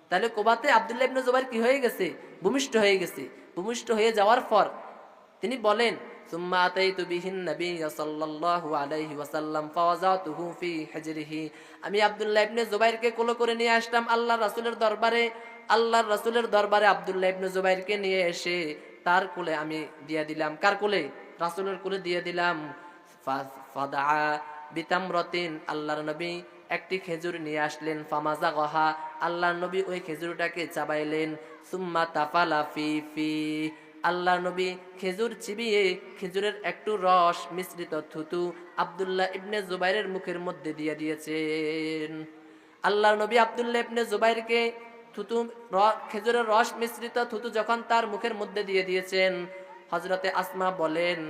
তাহলে কুবাতে আব্দুল্লাহ ইবনে যুবাইর কি হয়ে গেছে? ভূমিষ্ঠ হয়ে গেছে। ভূমিষ্ঠ হয়ে যাওয়ার পর তিনি বলেন সুম্মা আতাইতু বিহিন নবী সাল্লাল্লাহু আলাইহি ওয়াসাল্লাম ফাওয়াজাতুহু ফি হিজরিহি, আমি আব্দুল্লাহ ইবনে যুবাইরকে কোলে করে নিয়ে আসলাম আল্লাহর রাসূলের দরবারে। আল্লাহর রাসূলের দরবারে আব্দুল্লাহ ইবনে যুবাইরকে নিয়ে এসে তার কোলে আমি দিয়ে দিলাম। কার কোলে? রাসূলের কোলে দিয়ে দিলাম। ফাদা বিতামরাতিন, আল্লাহর নবী একটি খেজুর নিয়ে আসলেন। ফামাজাগহা, আল্লাহর নবী ওই খেজুরটাকে চাবাইলেন। সুম্মা তাফালা ফি ফি, আল্লাহর নবী খেজুর চিবিয়ে খেজুরের একটু রস মিশ্রিত থুতু আব্দুল্লাহ ইবনে যুবাইরের মুখের মধ্যে দিয়ে দিয়েছেন। আল্লাহর নবী আব্দুল্লাহ ইবনে যুবাইরকে থুতু খেজুরের রস মিশ্রিত থুতু যখন তার মুখের মধ্যে দিয়ে দিয়েছেন, হযরতে আসমা বলেন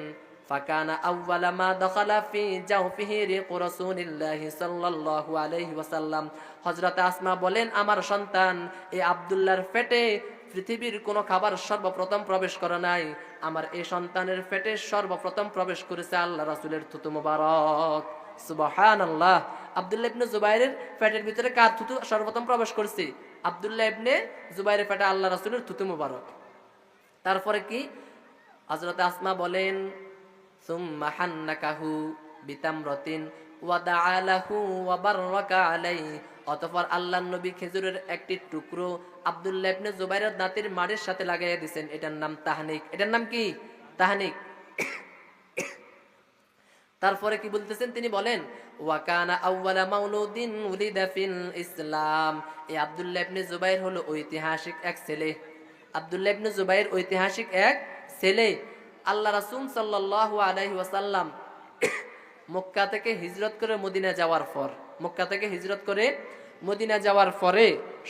ফাকানা আউওয়ালা মা দাখালা ফি জাওফিহি রিকু রাসূলিল্লাহি সাল্লাল্লাহু আলাইহি ওয়াসাল্লাম, হযরতে আসমা বলেন আমার সন্তান এই আব্দুল্লাহর পেটে পৃথিবীর কোনো খাবার সর্বপ্রথম প্রবেশ করে নাই, আমার এই সন্তানের পেটে সর্বপ্রথম প্রবেশ করেছে আল্লাহ রাসূলের থুতু মুবারক। সুবহানাল্লাহ। আব্দুল্লাহ ইবনে যুবাইরের পেটের ভিতরে কার থুতু সর্বপ্রথম প্রবেশ করছে? আব্দুল্লাহ ইবনে যুবাইরের পেটে আল্লাহ রাসূলের থুতু মুবারক। তারপরে কি? হযরত আসমা বলেন সুম্মা হান্নাকাহু বিতামরাতিন ওয়া দাআ লাহু ওয়া বারাকা আলাইহি, অতঃপর আল্লাহর নবী খেজুরের একটি টুকরো আব্দুল্লাহ ইবনে যুবাইরের দাঁতের মাড়ির সাথে লাগাইয়া দিয়েছেন। এটার নাম তাহনিক। এটার নাম কি? তাহনিক। তারপরে কি বলতেছেন? তিনি বলেন ওয়া কানা আউওয়ালা মাউলুদিন উলিদা ফিল ইসলাম, এই আব্দুল্লাহ ইবনে যুবাইর হলো ঐতিহাসিক এক ছেলে। আব্দুল্লাহ ইবনে যুবাইর ঐতিহাসিক এক ছেলে। আল্লাহ রাসূল সাল্লাল্লাহু আলাইহি ওয়াসাল্লাম মক্কা থেকে হিজরত করে মদিনা যাওয়ার পর, মক্কা থেকে হিজরত করে মদিনা যাওয়ার পরে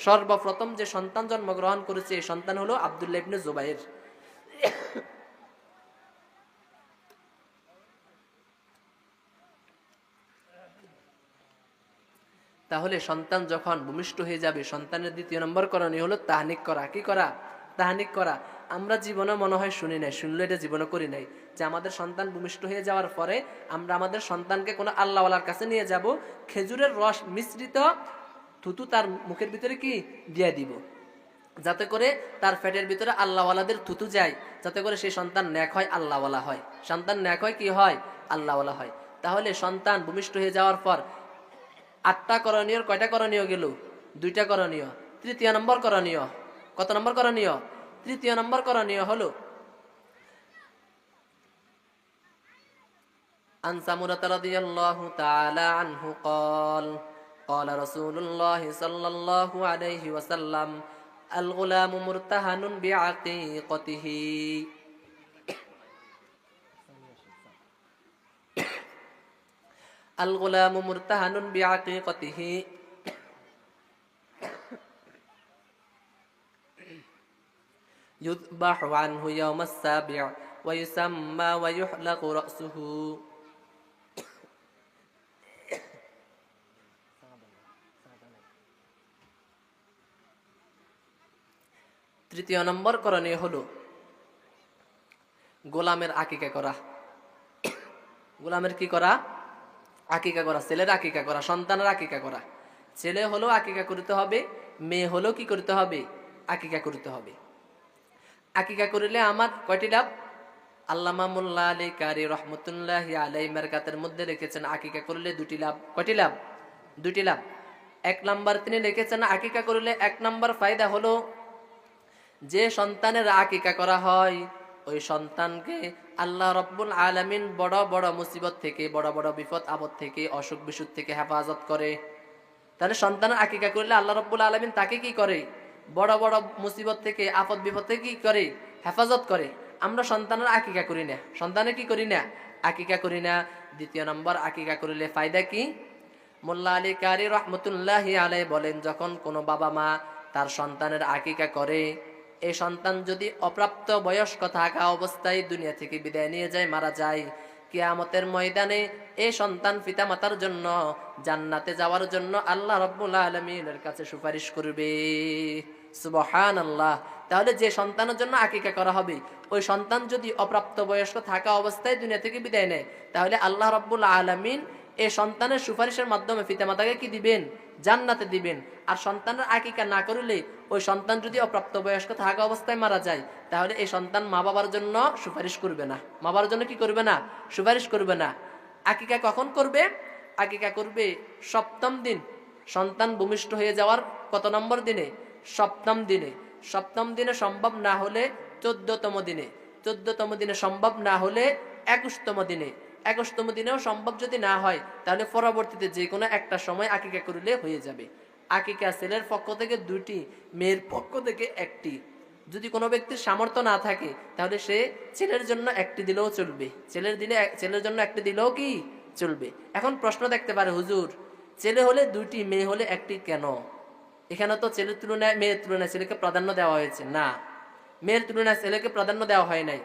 সর্বপ্রথম যে সন্তান জন্মগ্রহণ করেছে এই সন্তান হলো আব্দুল্লাহ ইবনে যুবাইর। তাহলে সন্তান যখন ভূমিষ্ঠ হয়ে যাবে, সন্তানের দ্বিতীয় নম্বর করণীয় হলো তাহনিক করা। কি করা? তাহনিক করা। আমরা জীবনে মনে হয় শুনি নাই, শুনলে এটা জীবনে করি নাই, যে আমাদের সন্তান ভূমিষ্ঠ হয়ে যাওয়ার পরে আমরা আমাদের সন্তানকে কোনো আল্লাহওয়ালার কাছে নিয়ে যাব, খেজুরের রস মিশ্রিত থুতু তার মুখের ভিতরে কি দিয়ে দিব, যাতে করে তার পেটের ভিতরে আল্লাহওয়ালাদের থুতু যায়, যাতে করে সেই সন্তান নেক হয়, আল্লাহওয়ালা হয়। সন্তান নেক হয়, কি হয়? আল্লাহওয়ালা হয়। তাহলে সন্তান ভূমিষ্ঠ হয়ে যাওয়ার পর 8টা করণীয়, কয়টা করণীয় গেল? 2টা করণীয়। তৃতীয় নম্বর করণীয়, কত নম্বর করণীয়? তৃতীয় নম্বর করণীয় হলো আন সামুরাতা রাদিয়াল্লাহু তাআলা আনহু قال قال رسول الله صلى الله عليه وسلم الغلام مرتهن بعقيقته আল গুলামু মুরতাহানুন বিআকিকাতিহি ইউযবাহু আনহু ইয়াওমাস সাবি' ওয়া ইউসাম্মা ওয়া ইউহলাকু রাসুহু। তৃতীয় নম্বর করণীয় হলো গোলামের আকিকা করা। গোলামের কি করা? আকিকা করা। ছেলের আকিকা করা, সন্তানের আকিকা করা। ছেলে হলো আকিকা করতে হবে, মেয়ে হলো কি করতে হবে? আকিকা করতে হবে। আকিকা করিলে আমার কয়টি লাভ? আল্লামা মোল্লা আলী কারি রহমতুল্লাহি আলাইহি মারকাতের মধ্যে লিখেছেন আকিকা করলে দুটি লাভ। কয়টি লাভ? দুটি লাভ। এক নাম্বার তিনি লিখেছেন আকিকা করলে এক নাম্বার ফায়দা হলো যে সন্তানের আকিকা করা হয় ওই সন্তানকে আল্লাহ রব্বুল আলামিন বড় বড় মুসিবত থেকে, বড় বড় বিপদ আপদ থেকে, অসুখ বিসুখ থেকে হেফাজত করে। তাহলে সন্তানের আকিকা করলে আল্লাহ রব্বুল আলামিন তাকে কি করে? বড় বড় মুসিবত থেকে, আপদ বিপদ থেকে কি করে? হেফাজত করে। আমরা সন্তানের আকিকা করি না। সন্তানের কি করি না? আকিকা করি না। দ্বিতীয় নম্বর, আকিকা করিলে ফায়দা কি? মোল্লা আলী কারি রহমতুল্লাহি আলাইহি বলেন, যখন কোনো বাবা মা তার সন্তানের আকিকা করে, এই সন্তান যদি অপ্রাপ্ত বয়স্ক থাকা অবস্থায় দুনিয়া থেকে বিদায় নিয়ে যায়, মারা যায়, কিয়ামতের ময়দানে এই সন্তান পিতামাতার জন্য জান্নাতে যাওয়ার জন্য আল্লাহ রাব্বুল আলামিনের কাছে সুপারিশ করবে। সুবহানাল্লাহ। তাহলে যে সন্তানের জন্য আকিকা করা হবে ওই সন্তান যদি অপ্রাপ্ত বয়স্ক থাকা অবস্থায় দুনিয়া থেকে বিদায় নেয়, তাহলে আল্লাহ রাব্বুল আলামিন এই সন্তানের সুপারিশের মাধ্যমে পিতামাতাকে কি দিবেন? জান্নাতে দিবেন। আর সন্তানের আকিকা না করলে ওই সন্তান যদি অপ্রাপ্ত বয়স্ক থাকা অবস্থায় মারা যায়, তাহলে এই সন্তান মা বাবার জন্য সুপারিশ করবে না। মা বাবার জন্য কি করবে না? সুপারিশ করবে না। আকিকা কখন করবে? আকিকা করবে সপ্তম দিন। সন্তান ভূমিষ্ঠ হয়ে যাওয়ার কত নম্বর দিনে? সপ্তম দিনে। সপ্তম দিনে সম্ভব না হলে 14তম দিনে। 14তম দিনে সম্ভব না হলে 21তম দিনে। 21তম দিনেও সম্ভব যদি না হয়, তাহলে পরবর্তীতে যে কোনো একটা সময় আকিকা করলে হয়ে যাবে। আকিকা ছেলের পক্ষ থেকে 2টি, মেয়ের পক্ষ থেকে 1টি। যদি কোনো ব্যক্তির সামর্থ্য না থাকে তাহলে সে ছেলের জন্য 1টি দিলেও চলবে। ছেলের জন্য 1টি দিলেও কি চলবে। এখন প্রশ্ন দেখতে পারে, হুজুর ছেলে হলে 2টি, মেয়ে হলে 1টি কেন? এখানে তো ছেলের তুলনায় মেয়ের তুলনায় ছেলেকে প্রাধান্য দেওয়া হয়েছে না। মেয়ের তুলনায় ছেলেকে প্রাধান্য দেওয়া হয় নাই।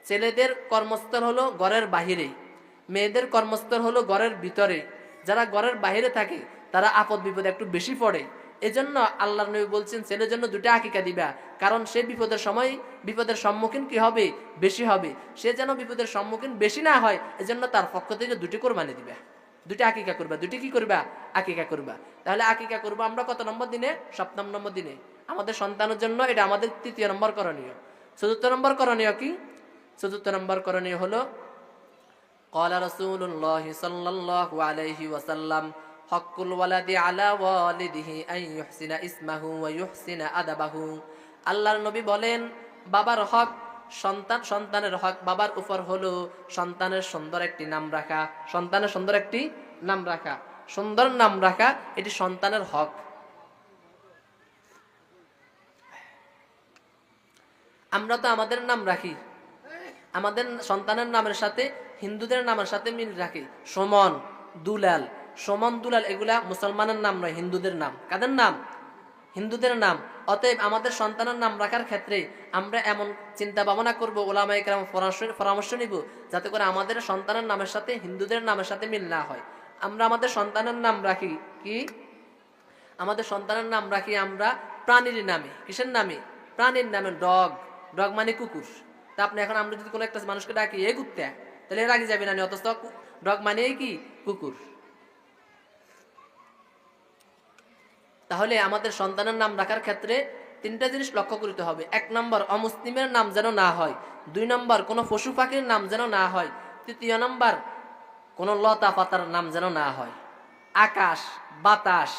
ছেলেদের কর্মস্থল হলো ঘরের বাহিরে, মেয়েদের কর্মস্থল হলো ঘরের ভিতরে। যারা ঘরের বাহিরে থাকে তারা আপদ বিপদে একটু বেশি পড়ে। এজন্য আল্লাহর নবী বলছেন ছেলের জন্য 2টা আকিকা দিবা, কারণ সে বিপদের সময় বিপদের সম্মুখীন কি হবে? বেশি হবে। সে যেন বিপদের সম্মুখীন বেশি না হয়, এজন্য তার পক্ষ থেকে 2টি কোরবানি দিবা, 2টা আকিকা করবা। 2টি কি করবা? আকিকা করবা। তাহলে আকিকা করবো আমরা কত নম্বর দিনে? সপ্তম নম্বর দিনে। আমাদের সন্তানের জন্য এটা আমাদের 3য় নম্বর করণীয়। 4র্থ নম্বর করণীয় কি? 4র্থ নম্বর করণীয় হলো قال رسول الله صلى الله عليه وسلم حق الولد على والده أن يحسن اسمه ويحسن أدبه। আল্লাহর নবী বলেন, বাবার হক সন্তানের হক বাবার উপর হলো সন্তানের সুন্দর একটি নাম রাখা। সন্তানের সুন্দর একটি নাম রাখা, সুন্দর নাম রাখা, এটি সন্তানের হক। আমরা তো আমাদের নাম রাখি, আমাদের সন্তানের নামের সাথে হিন্দুদের নামের সাথে মিল রাখি। সুমন, দুলাল, সুমন, দুলাল এগুলা মুসলমানের নাম নয়, হিন্দুদের নাম। কাদের নাম? হিন্দুদের নাম। অতএব আমাদের সন্তানের নাম রাখার ক্ষেত্রে আমরা এমন চিন্তা ভাবনা করবো, ওলামায়ে কেরাম পরামর্শ নিব, যাতে করে আমাদের সন্তানের নামের সাথে হিন্দুদের নামের সাথে মিল না হয়। আমরা আমাদের সন্তানের নাম রাখি কি? আমাদের সন্তানের নাম রাখি আমরা প্রাণীর নামে। কিসের নামে? প্রাণীর নামে। ডগ, ডগ মানে কুকুর। তা আপনি এখন আমরা যদি কোনো একটা মানুষকে ডাকি এ কুত্তা, তাহলে এর আগে যাবে না, অথচ ডগ মানে কি? কুকুর। তাহলে আমাদের সন্তানের নাম রাখার ক্ষেত্রে 3টা জিনিস লক্ষ্য করতে হবে। 1 নম্বর, অমুসলিমের নাম যেন না হয়। 2 নম্বর, কোনো পশু পাখির নাম যেন না হয়। 3য় নম্বর, কোনো লতা পাতার নাম যেন না হয়। আকাশ, বাতাস,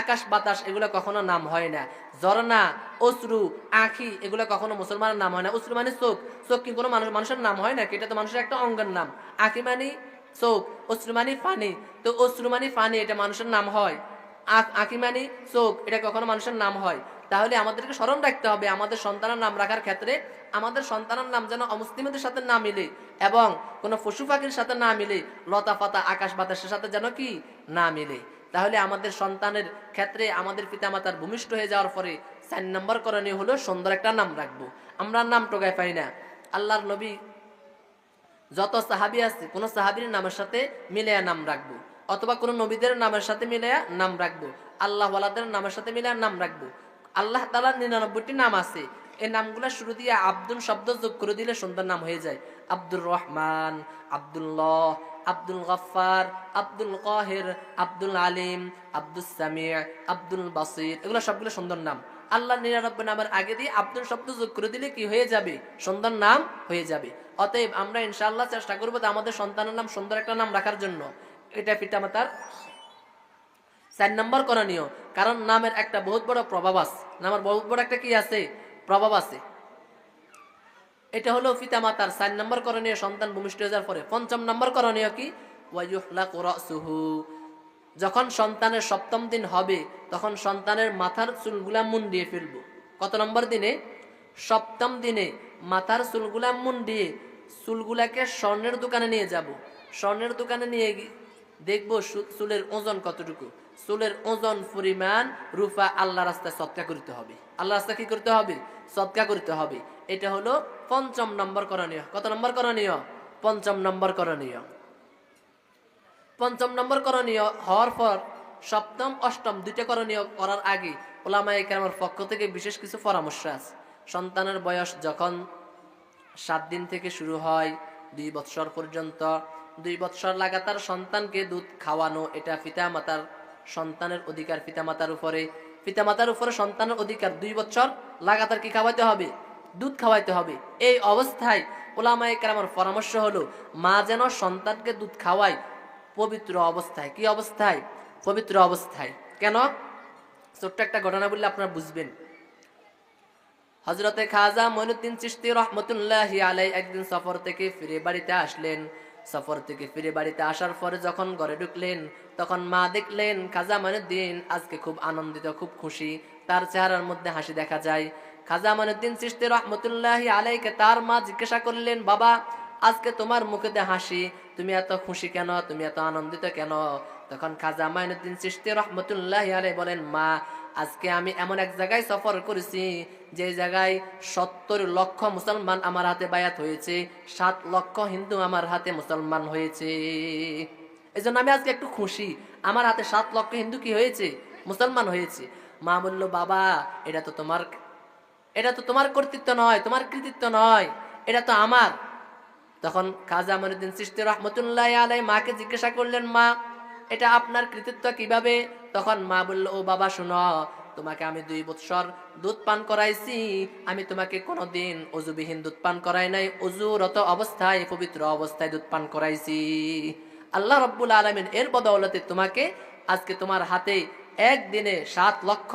আকাশ বাতাস এগুলো কখনো নাম হয় না। ঝর্ণা, অশ্রু, আখি এগুলো কখনো মুসলমানের নাম হয় না। অশ্রু মানে চোখ, চোখ কি কোনো মানুষের নাম হয় না? এটা তো মানুষের একটা অঙ্গের নাম। আখি মানে চোখ, অশ্রু মানে পানি, তো অশ্রু মানে পানি, এটা মানুষের নাম হয়? আখি মানে চোখ, এটা কখনো মানুষের নাম হয়? তাহলে আমাদেরকে স্মরণ রাখতে হবে আমাদের সন্তানের নাম রাখার ক্ষেত্রে আমাদের সন্তানের নাম যেন অমুসলিমদের সাথে না মিলে এবং কোনো পশু পাখির সাথে না মিলে, লতা পাতা আকাশ বাতাসের সাথে যেন কি না মিলে। তাহলে আমাদের সন্তানের ক্ষেত্রে আমাদের পিতামাতার ভূমিষ্ঠ হয়ে যাওয়ার পরে 4 নম্বর করণীয় হলো সুন্দর একটা নাম রাখবো। আমরা নাম টোকায় পাই না। আল্লাহর নবী যত সাহাবী আছে কোন সাহাবীর নামের সাথে মিলায়া নাম রাখবো, অথবা কোন নবীদের নামের সাথে মিলায়া নাম রাখবো, আল্লাহ ওয়ালাদের নামের সাথে মিলায়া নাম রাখবো। আল্লাহ তাআলার 99টি নাম আছে, এই নামগুলো শুরু দিয়ে আব্দুল শব্দ যোগ করে দিলে সুন্দর নাম হয়ে যায়। আব্দুর রহমান, আব্দুল্লাহ, আব্দুল গফফার, আব্দুল কাহির, আব্দুল আলিম, আব্দুল সামি', আব্দুল বাসির, এগুলো সবগুলো সুন্দর নাম। আল্লাহ 99 নামের আগে দিয়ে আব্দুল শব্দ যোগ করে দিলে কি হয়ে যাবে? সুন্দর নাম হয়ে যাবে। অতএব আমরা ইনশাআল্লাহ চেষ্টা করবো আমাদের সন্তানের নাম সুন্দর একটা নাম রাখার জন্য। এটা পিতামাতার 4 নম্বর করণীয়। কারণ নামের একটা বহুত বড় প্রভাব আছে, নামের বহুত বড় একটা কি আছে? প্রভাব আছে। এটা হলো পিতামাতার 4 নম্বর করণীয় সন্তান ভূমিষ্ঠ হয়ে যাওয়ার পরে। 5ম নম্বর করণীয় কি? ওয়ায়ুহলাকু রাসুহু, যখন সন্তানের 7ম দিন হবে তখন সন্তানের মাথার চুলগুলা মুন্ডিয়ে ফেলবো। কত নম্বর দিনে? 7ম দিনে মাথার চুলগুলা মুন্ডিয়ে চুলগুলাকে স্বর্ণের দোকানে নিয়ে যাব। স্বর্ণের দোকানে নিয়ে দেখবো চুলের ওজন কতটুকু। চুলের ওজন পরিমাণ রূপা আল্লাহ রাস্তায় সদকা করতে হবে। আল্লাহ রাস্তায় কি করতে হবে? সদকা করতে হবে। এটা হলো 5ম নম্বর করণীয়। কত নম্বর করণীয়? 5ম নম্বর করণীয়। 5ম নম্বর করণীয় হওয়ার পর 7ম 8ম 2টা করণীয় করার আগে উলামায়ে কেরামের পক্ষ থেকে বিশেষ কিছু পরামর্শ আছে। সন্তানের বয়স যখন 7 দিন থেকে শুরু হয় 2 বৎসর পর্যন্ত, 2 বৎসর লাগাতার সন্তানকে দুধ খাওয়ানো, এটা পিতামাতার সন্তানের অধিকার পিতামাতার উপরে। পিতামাতার উপরে সন্তানের অধিকার 2 বৎসর লাগাতার কি খাওয়াইতে হবে? দুধ খাওয়াইতে হবে। এই অবস্থায় উলামায়ে কেরামের পরামর্শ হলো মা যেন সন্তানকে দুধ খাওয়ায় পবিত্র অবস্থায়। কি অবস্থায়? পবিত্র অবস্থায়। কেন? ছোট্ট একটা ঘটনা বললে আপনারা বুঝবেন। হযরতে খাজা মঈনুদ্দিন চিশতি রহমতুল্লাহি আলাইহি একদিন সফর থেকে ফিরে বাড়িতে আসলেন। সফর থেকে ফিরে বাড়িতে আসার পরে যখন ঘরে ঢুকলেন তখন মা দেখলেন খাজা মঈনুদ্দিন আজকে খুব আনন্দিত, খুব খুশি, তার চেহারার মধ্যে হাসি দেখা যায়। খাজা মঈনুদ্দিন চিশতি রহমতুল্লাহি আলাইহিকে তার মা জিজ্ঞাসা করলেন, বাবা আজকে তোমার মুখেতে হাসি, তুমি এত খুশি কেন, তুমি এত আনন্দিত কেন? তখন খাজা মঈনুদ্দিন চিশতি রহমতুল্লাহি আলাইহি বলেন, মা আজকে আমি এমন এক জায়গায় সফর করেছি যে জায়গায় 70 লক্ষ মুসলমান আমার হাতে বায়াত হয়েছে, 7 লক্ষ হিন্দু আমার হাতে মুসলমান হয়েছে। এই জন্য আমি আজকে একটু খুশি, আমার হাতে 7 লক্ষ হিন্দু কি হয়েছে? মুসলমান হয়েছে। মা বলল, বাবা এটা তো তোমার কর্তৃত্ব নয়, তোমার কৃতিত্ব নয়, এটা তো আমার। তখন খাজা মঈনুদ্দিন চিশতি রহমতুল্লাহি আলাইহি মাকে জিজ্ঞাসা করলেন, মা এটা আপনার কৃতিত্ব কিভাবে? তখন মা বলল, ও বাবা শোনো, তোমাকে আমি 2 বৎসর দুধ পান করাইছি, আমি তোমাকে কোনোদিন অজুবিহীন দুধ পান করাই নাই, অজুরত অবস্থায় পবিত্র অবস্থায় দুধ পান করাইছি। আল্লাহ রাব্বুল আলামিন এর বদৌলতে তোমাকে আজকে তোমার হাতে একদিনে 7 লক্ষ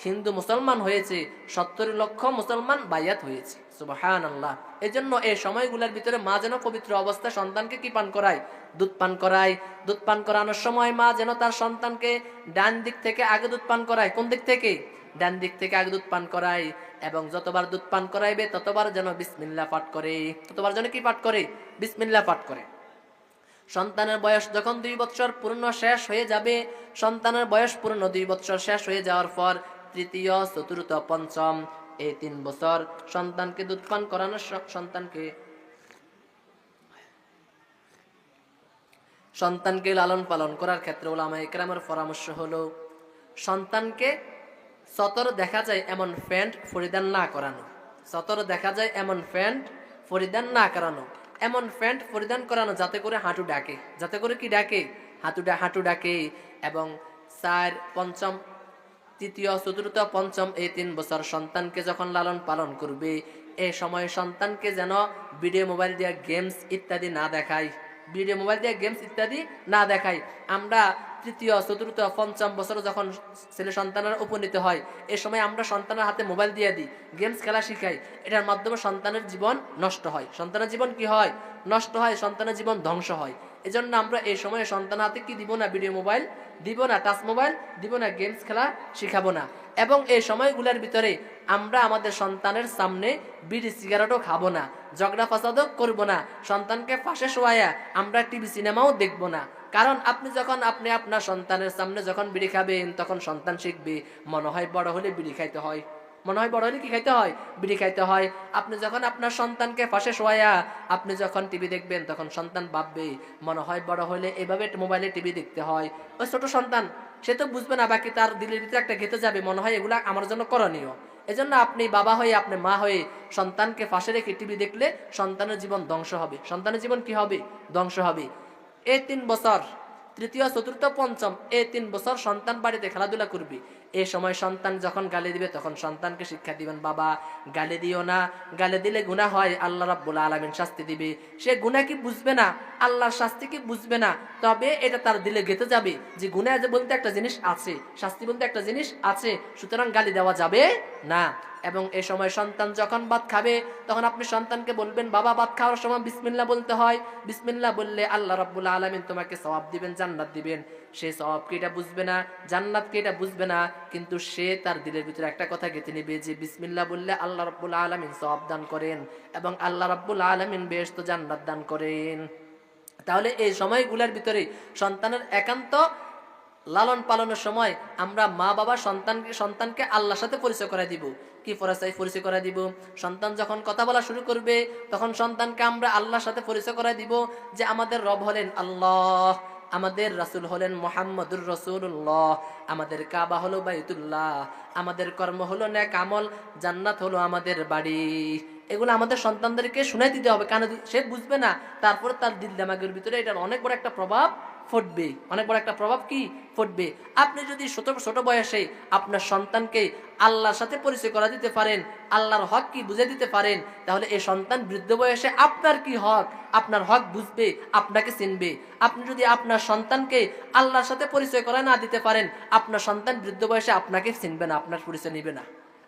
হিন্দু মুসলমান হয়েছে, 70 লক্ষ মুসলমান বাইয়াত হয়েছে। সুবহানাল্লাহ। এই জন্য এই সময়গুলোর ভিতরে মা যেন পবিত্র অবস্থায় সন্তানকে কি পান করায়? দুধ পান করায়। দুধ পান করানোর সময় মা যেন তার সন্তানকে ডান দিক থেকে আগে দুধ পান করায়। কোন দিক থেকে? ডান দিক থেকে আগে দুধ পান করায়। এবং যতবার দুধ পান করাইবে ততবার যেন বিসমিল্লাহ পাঠ করে। ততবার যেন কি পাঠ করে? বিসমিল্লাহ পাঠ করে। সন্তানের বয়স যখন 2 বৎসর পূর্ণ শেষ হয়ে যাবে, সন্তানের বয়স পূর্ণ 2 বৎসর শেষ হয়ে যাওয়ার পর তৃতীয়, চতুর্থ, পঞ্চম এই 3 বছর সন্তানকে দুধ পান করানোর সন্তানকে লালন পালন করার ক্ষেত্রে উলামায়ে কেরামের পরামর্শ হলো সন্তানকে সতর দেখা যায় এমন প্যান্ট পরিধান না করানো। সতর দেখা যায় এমন প্যান্ট পরিধান না করানো, এমন প্যান্ট পরিধান করানো যাতে করে হাঁটু ডাকে, যাতে করে কি ডাকে? হাঁটু ডাকে। এবং 4, 5, তৃতীয়, চতুর্থ, পঞ্চম এই 3 বছর সন্তানকে যখন লালন পালন করবে, এই সময় সন্তানকে যেন ভিডিও মোবাইল দিয়ে গেমস ইত্যাদি না দেখায়, ভিডিও মোবাইল দিয়ে গেমস ইত্যাদি না দেখায়। আমরা তৃতীয়, চতুর্থ, পঞ্চম বছর যখন ছেলে সন্তানের উপনীত হয়, এ সময় আমরা সন্তানের হাতে মোবাইল দিয়ে দিই, গেমস খেলা শিখাই। এটার মাধ্যমে সন্তানের জীবন নষ্ট হয়। সন্তানের জীবন কি হয়? নষ্ট হয়, সন্তানের জীবন ধ্বংস হয়। এজন্য আমরা এই সময় সন্তানের হাতে কি দিব না? ভিডিও মোবাইল দিব না, টাচ মোবাইল দিব না, গেমস খেলা শিখাবো না। এবং এই সময়গুলোর ভিতরে আমরা আমাদের সন্তানের সামনে বিড়ি সিগারেটও খাবো না, ঝগড়া ফাসাদও করবো না, সন্তানকে পাশে শোয়ায়া আমরা টিভি সিনেমাও দেখবো না। কারণ আপনি যখন আপনার সন্তানের সামনে যখন বিড়ি খাবেন তখন সন্তান শিখবে মনে হয় বড় হলে বিড়ি খাইতে হয়, মনে হয় বড় হলে কি খাইতে হয়, বিড়ি খাইতে হয়। আপনি যখন আপনার সন্তানকে পাশে শোয়ায়া আপনি যখন টিভি দেখবেন তখন সন্তান ভাববে মনে হয় বড় হলে এভাবে মোবাইলে টিভি দেখতে হয়। ওই ছোট সন্তান সে তো বুঝবে না, বাকি তার দিলের ভিতরে একটা গেঁথে যাবে মনে হয় এগুলা আমার জন্য করণীয়। এজন্য আপনি বাবা হয়ে আপনি মা হয়ে সন্তানকে পাশে রেখে টিভি দেখলে সন্তানের জীবন ধ্বংস হবে। সন্তানের জীবন কি হবে, ধ্বংস হবে। এই 3 বছর, তৃতীয় চতুর্থ পঞ্চম, এই 3 বছর সন্তান বাড়িতে খেলাধুলা করবে। এই সময় সন্তান যখন গালি দিবে তখন সন্তানকে শিক্ষা দিবেন, বাবা গালি দিও না, গালি দিলে গুনাহ হয়, আল্লাহ রাব্বুল আলামিন শাস্তি দিবে। সে গুনাহ কি বুঝবে না, আল্লাহর শাস্তি কি বুঝবে না, তবে এটা তার দিলে গেঁথে যাবে যে গুনাহ বলতে একটা জিনিস আছে, শাস্তি বলতে একটা জিনিস আছে, সুতরাং গালি দেওয়া যাবে না। এবং এই সময় সন্তান যখন ভাত খাবে তখন আপনি সন্তানকে বলবেন, বাবা ভাত খাওয়ার সময় বিসমিল্লাহ বলতে হয়, বিসমিল্লাহ বললে আল্লাহ রাব্বুল আলামিন তোমাকে সওয়াব দিবেন, জান্নাত দিবেন। সে সওয়াবকে এটা বুঝবে না, জান্নাতকে এটা বুঝবে না, কিন্তু সে তার দিলের ভিতরে একটা কথা গেঁথে নেবে যে বিসমিল্লাহ বললে আল্লাহ রাব্বুল আলামিন সওয়াব দান করেন এবং আল্লাহ রাব্বুল আলামিন বেহেশত জান্নাত দান করেন। তাহলে এই সময়গুলোর ভিতরে সন্তানের একান্ত লালন পালনের সময় আমরা মা বাবা সন্তানকে আল্লাহর সাথে পরিচয় করায় দিব। কি পরিচয় করায় দিব? সন্তান যখন কথা বলা শুরু করবে তখন সন্তানকে আমরা আল্লাহর সাথে পরিচয় করায় দিব যে আমাদের রব হলেন আল্লাহ, আমাদের রাসূল হলেন মুহাম্মদুর রাসূলুল্লাহ, আমাদের কাবা হলো বাইতুল্লাহ, আমাদের কর্ম হলো নেক আমল, জান্নাত হলো আমাদের বাড়ি। এগুলো আমাদের সন্তানদেরকে শুনাই দিতে হবে, কারণ সে বুঝবে না, তারপরে তার দিল দিমাগের ভিতরে এটার অনেক বড় একটা প্রভাব ফুটবে, অনেক বড় একটা প্রভাব কি ফুটবে। আপনি যদি ছোট বয়সে আপনার সন্তানকে আল্লাহর সাথে পরিচয় করা দিতে পারেন, আল্লাহর হক কি বুঝে দিতে পারেন, তাহলে এই সন্তান বৃদ্ধ বয়সে আপনার কি হক, আপনার হক বুঝবে, আপনাকে চিনবে। আপনি যদি আপনার সন্তানকে আল্লাহর সাথে পরিচয় করা না দিতে পারেন, আপনার সন্তান বৃদ্ধ বয়সে আপনাকে চিনবে না, আপনার পরিচয় নিবে না,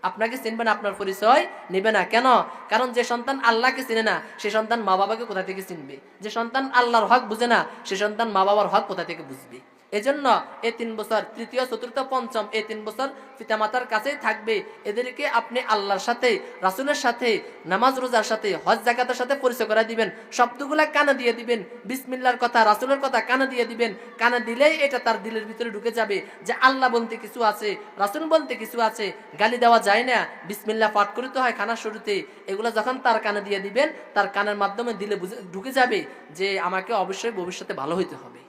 আপনাকে চিনবে না, আপনার পরিচয় নিবে না। কেন? কারণ যে সন্তান আল্লাহকে চিনে না সে সন্তান মা বাবাকে কোথা থেকে চিনবে? যে সন্তান আল্লাহর হক বুঝে না সে সন্তান মা বাবার হক কোথা থেকে বুঝবে? এজন্য এই 3 বছর, তৃতীয় চতুর্থ পঞ্চম, এই 3 বছর পিতামাতার কাছেই থাকবে। এদেরকে আপনি আল্লাহর সাথে, রাসূলের সাথে, নামাজ রোজার সাথে, হজ যাকাতের সাথে পরিচয় করে দিবেন। শব্দগুলা কানে দিয়ে দিবেন, বিসমিল্লাহর কথা, রাসূলের কথা কানে দিয়ে দিবেন। কানে দিলেই এটা তার দিলের ভিতরে ঢুকে যাবে যে আল্লাহ বলতে কিছু আছে, রাসূল বলতে কিছু আছে, গালি দেওয়া যায় না, বিসমিল্লাহ পাঠ করতে হয় খানার শুরুতে। এগুলো যখন তার কানে দিয়ে দিবেন, তার কানের মাধ্যমে দিলে ঢুকে যাবে যে আমাকে অবশ্যই ভবিষ্যতে ভালো হইতে হবে।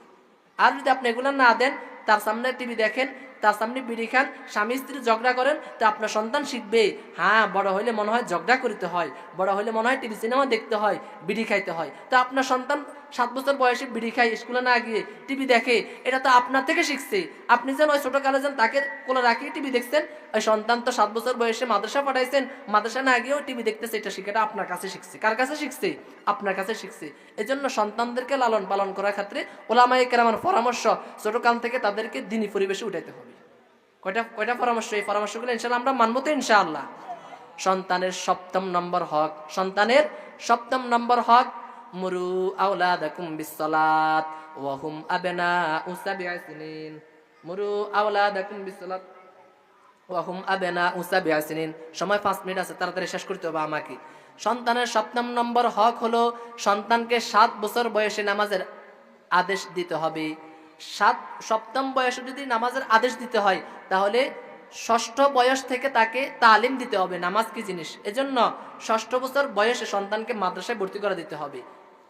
আর যদি আপনি এগুলো না দেন, তার সামনে টিভি দেখেন, তার সামনে বিড়ি খান, স্বামী স্ত্রী ঝগড়া করেন, তো আপনার সন্তান শিখবে হ্যাঁ বড় হইলে মনে হয় ঝগড়া করতে হয়, বড় হইলে মনে হয় টিভি সিনেমা দেখতে হয়, বিড়ি খাইতে হয়। তো আপনার সন্তান 7 বছর বয়সে বিড়ি খায়, স্কুলে না গিয়ে টিভি দেখে, এটা তো আপনার থেকে শিখছে। আপনি যেন ওই ছোটকালে যেন তাকে কোলে রাখিয়ে টিভি দেখছেন, ওই সন্তান তো 7 বছর বয়সে মাদ্রাসা পাঠাইছেন, মাদ্রাসা না গিয়েও টিভি দেখতেছে, এটা শিখাটা আপনার কাছে শিখছে। কার কাছে শিখছে? আপনার কাছে শিখছে। এজন্য সন্তানদেরকে লালন পালন করার ক্ষেত্রে ওলামায়ে কেরামের পরামর্শ ছোটকাল থেকে তাদেরকে দ্বীনি পরিবেশে উঠাইতে হবে। কয়টা পরামর্শ? এই পরামর্শগুলো ইনশাআল্লাহ আমরা মানবো তো ইনশাআল্লাহ। সন্তানের 7ম নম্বর হক, সন্তানের 7ম নম্বর হক, মুরু আওলাদাকুম বিসসালাত ওয়া হুম আবনাউ 7 সিনিন। মুরু আওলাদাকুম বিসসালাত ওয়া হুম আবনাউ 7 সিনিন। সময় 5 মিনিট আছে, তাড়াতাড়ি শেষ করতে হবে আমাকে। সন্তানের 7ম নম্বর হক হলো সন্তানকে 7 বছর বয়সে নামাজের আদেশ দিতে হবে। 7ম বয়সে যদি নামাজের আদেশ দিতে হয় তাহলে 6ষ্ঠ বয়স থেকে তাকে তালিম দিতে হবে নামাজ কি জিনিস। এজন্য 6ষ্ঠ বছর বয়সে সন্তানকে মাদ্রাসায় ভর্তি করে দিতে হবে।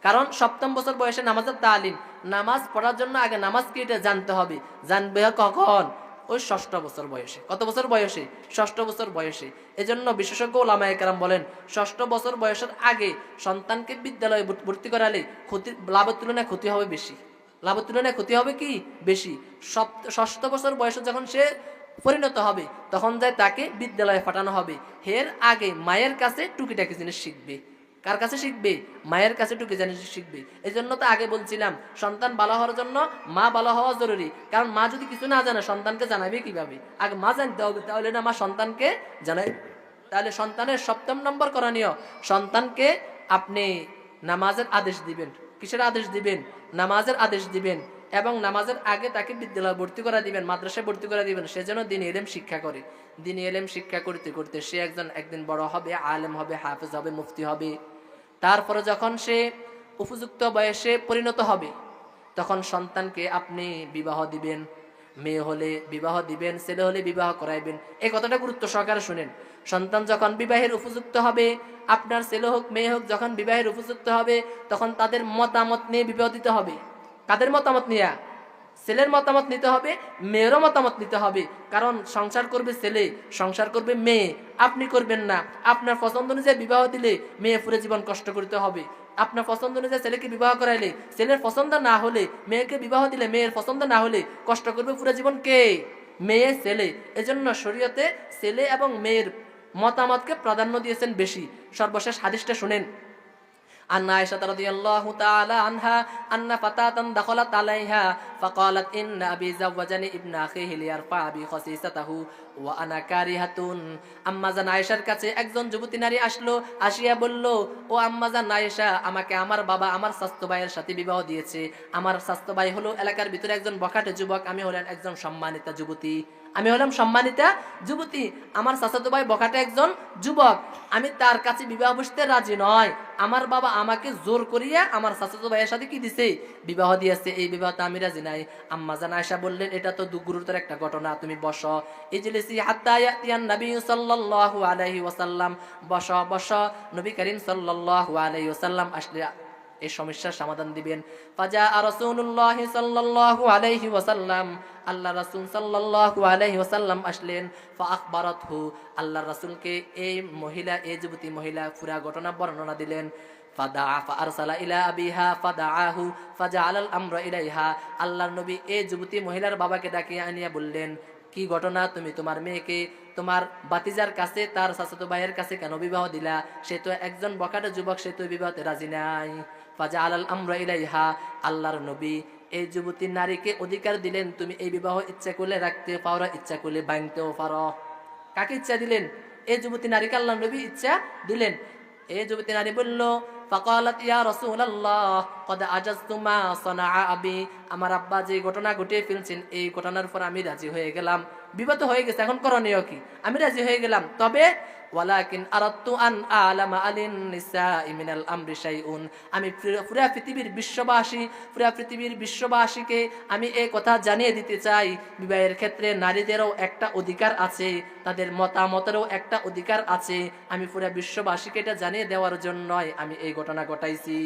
কারণ 7ম বছর বয়সে নামাজের তালিম, নামাজ পড়ার জন্য আগে নামাজ কি এটা জানতে হবে। জানবে কখন? ওই 6ষ্ঠ বছর বয়সে। কত বছর বয়সে? 6ষ্ঠ বছর বয়সে। এজন্য বিশেষজ্ঞ ওলামায়ে কেরাম বলেন 6ষ্ঠ বছর বয়সের আগে সন্তানকে বিদ্যালয়ে ভর্তি করালে লাভের তুলনায় ক্ষতি হবে বেশি। লাভের তুলনায় ক্ষতি হবে কি বেশি। 6ষ্ঠ বছর বয়সে যখন সে পরিণত হবে তখন যায় তাকে বিদ্যালয়ে পাঠানো হবে। এর আগে মায়ের কাছে টুকিটাকি জিনিস শিখবে। কার কাছে শিখবে? মায়ের কাছে টুকি জিনিস শিখবে। এই জন্য তো আগে বলছিলাম সন্তান ভালো হওয়ার জন্য মা ভালো হওয়া জরুরি। কারণ মা যদি কিছু না জানে সন্তানকে জানাবে কিভাবে? আগে মা জানতে হবে, তাহলে না মা সন্তানকে জানাই। তাহলে সন্তানের 7ম নম্বর করণীয়, সন্তানকে আপনি নামাজের আদেশ দিবেন। কিসের আদেশ দিবেন? নামাজের আদেশ দিবেন। এবং নামাজের আগে তাকে বিদ্যালয়ে ভর্তি করা দিবেন, মাদ্রাসায় ভর্তি করা দিবেন, সে যেন দ্বীনি ইলম শিক্ষা করে। দ্বীনি ইলম শিক্ষা করতে করতে সে একদিন বড় হবে, আলেম হবে, হাফেজ হবে, মুফতি হবে। তারপরে যখন সে উপযুক্ত বয়সে পরিণত হবে তখন সন্তানকে আপনি বিবাহ দিবেন, মেয়ে হলে বিবাহ দিবেন, ছেলে হলে বিবাহ করাইবেন। এই কথাটা গুরুত্ব সহকারে শুনেন। সন্তান যখন বিবাহের উপযুক্ত হবে, আপনার ছেলে হোক মেয়ে হোক, যখন বিবাহের উপযুক্ত হবে তখন তাদের মতামত নিয়ে বিবাহ দিতে হবে। কাদের মতামত নিয়ে? ছেলের মতামত নিতে হবে, মেয়েরও মতামত নিতে হবে। কারণ সংসার করবে ছেলে, সংসার করবে মেয়ে, আপনি করবেন না। আপনার পছন্দ অনুযায়ী বিবাহ দিলে মেয়ে পুরো জীবন কষ্ট করতে হবে। আপনার পছন্দ অনুযায়ী ছেলেকে বিবাহ করাইলে, ছেলের পছন্দ না হলে মেয়েকে বিবাহ দিলে, মেয়ের পছন্দ না হলে কষ্ট করবে পুরো জীবন কে? মেয়ে, ছেলে। এজন্য শরীয়তে ছেলে এবং মেয়ের মতামতকে প্রাধান্য দিয়েছেন বেশি। সর্বশেষ হাদিসটা শুনেন। عن عائشة رضي الله تعالى عنها أن فتاة دخلت عليها فقالت إن أبي زوجني ابن أخيه ليرفع بي خصيصته وأنا كارهة। আম্মাজান আয়েশার কাছে একজন যুবতী নারী আসলো, আসিয়া বলল, ও আম্মাজান আয়েশা, আমাকে আমার বাবা আমার স্বাস্থ্য ভাইয়ের সাথে বিবাহ দিয়েছে। আমার স্বাস্থ্য ভাই হলো এলাকার ভিতরে একজন বখাটে যুবক, আমি হলেন একজন সম্মানিতা যুবতী। আমি হলাম সম্মানিতা যুবতী, আমার চাচাতো ভাই বখাটে একজন যুবক, আমি তার কাছে বিবাহ বসতে রাজি নয়। আমার বাবা আমাকে জোর করিয়া আমার চাচাতো ভাইয়ের সাথে কি দিছে? বিবাহ দিয়েছে। এই বিবাহতে আমি রাজি নাই। আম্মাজান আয়েশা বললেন, এটা তো গুরুতর একটা ঘটনা, তুমি বসো। ইজলিসি হাত্তা ইয়াতিয়ান নবী সাল্লাল্লাহু আলাইহি ওয়াসাল্লাম। বসো বসো, নবী করিম সাল্লাল্লাহু আলাইহি ওয়াসাল্লাম আসলে এই সমস্যার সমাধান দিবেন। ফাজা রাসূলুল্লাহ সাল্লাল্লাহু আলাইহি ওয়াসাল্লাম, আল্লাহ রাসূল সাল্লাল্লাহু আলাইহি ওয়াসাল্লাম আসলেন। ফাআখবারাতহু, আল্লাহ রাসূলকে এই মহিলা, এই যুবতী মহিলা পুরা ঘটনা বর্ণনা দিলেন। ফাদাআ ফাআরসালা ইলা আবিহা ফাদাআহু ফাজআলাল আমরা ইলাইহা। আল্লাহর নবী এই যুবতী মহিলার বাবাকে ডাকিয়ে আনিয়া বললেন, কি ঘটনা, তুমি তোমার মেয়েকে তোমার বাতিজার কাছে, তার চাচাতো ভাইয়ের কাছে কেন বিবাহ দিলা? সে তো একজন বখাটে যুবক, সে তো বিবাহতে রাজি নাই। ফাজআলাল আমরা ইলাইহা, আল্লাহর নবী এই যুবতী নারীকে অধিকার দিলেন, তুমি এই বিবাহ ইচ্ছা করলে রাখতে পারো, ইচ্ছা করলে ভাঙতেও পারো। কাকে ইচ্ছা দিলেন? এই যুবতী নারীকে আল্লাহর নবী ইচ্ছা দিলেন। এই যুবতী নারী বলল, ফাকালাত ইয়া রাসূলুল্লাহ কদ আজাজতু মা সানাআ আবি, আমার আব্বা যে ঘটনা ঘটিয়ে ফেলছেন এই ঘটনার পর আমি রাজি হয়ে গেলাম। বিবাহ হয়ে গেছে, এখন করণীয় কি? আমি রাজি হয়ে গেলাম, তবে ওয়ালাকিন আরাদতু আন আলামা আলিন নিসাই মিনাল আমরি শাইউন, আমি পুরা পৃথিবীর বিশ্ববাসীকে আমি এই কথা জানিয়ে দিতে চাই, বিবাহের ক্ষেত্রে নারীদেরও একটা অধিকার আছে, তাদের মতামতেরও একটা অধিকার আছে। আমি পুরা বিশ্ববাসীকে এটা জানিয়ে দেওয়ার জন্যই আমি এই ঘটনা ঘটাইছি।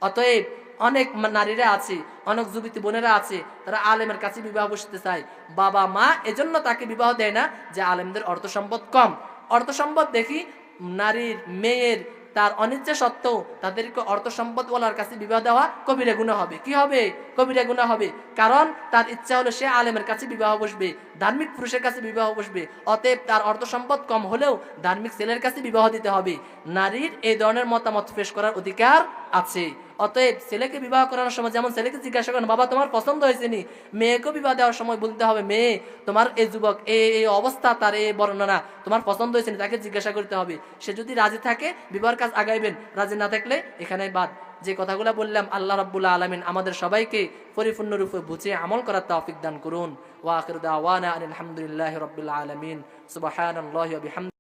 অতএব অনেক নারীরা আছে, অনেক যুবতী বোনেরা আছে, তারা আলেমের কাছে বিবাহ বসতে চায়। বাবা মা এজন্য তাকে বিবাহ দেয় না যে আলেমদের অর্থ সম্পদ কম। অর্থ সম্পদ দেখি নারীর, মেয়ের তার অনিচ্ছা সত্ত্বেও তাদেরকে অর্থ সম্পদওয়ালার কাছে বিবাহ দেওয়া কবিরা গুনাহ হবে। কি হবে? কবিরা গুনাহ হবে। কারণ তার ইচ্ছা হলো সে আলেমের কাছে বিবাহ বসবে, ধার্মিক পুরুষের কাছে বিবাহ বসবে। অতএব তার অর্থ সম্পদ কম হলেও ধার্মিক ছেলের কাছে বিবাহ দিতে হবে। নারীর এই ধরনের মতামত পেশ করার অধিকার আছে। অতএব ছেলেকে বিবাহ করানোর সময় যেমন ছেলেকে জিজ্ঞাসা করেন, বাবা তোমার পছন্দ হয়েছে নি? মেয়েকে বিবাহ দেওয়ার সময় বলতে হবে, মেয়ে তোমার এই যুবক এই অবস্থা, তার এই বর্ণনা তোমার পছন্দ হয়েছে নি? তাকে জিজ্ঞাসা করতে হবে। সে যদি রাজি থাকে বিবাহের কাজ আগাইবেন, রাজি না থাকলে এখানে বাদ। যে কথাগুলো বললাম আল্লাহ রাব্বুল আলামিন আমাদের সবাইকে পরিপূর্ণরূপে বুঝে আমল করার তৌফিক দান করুন। ওয়া আখিরু দাওয়ানা আলহামদুলিল্লাহি রাব্বিল আলামিন। সুবহানাল্লাহি ওয়া বিহামদিহি।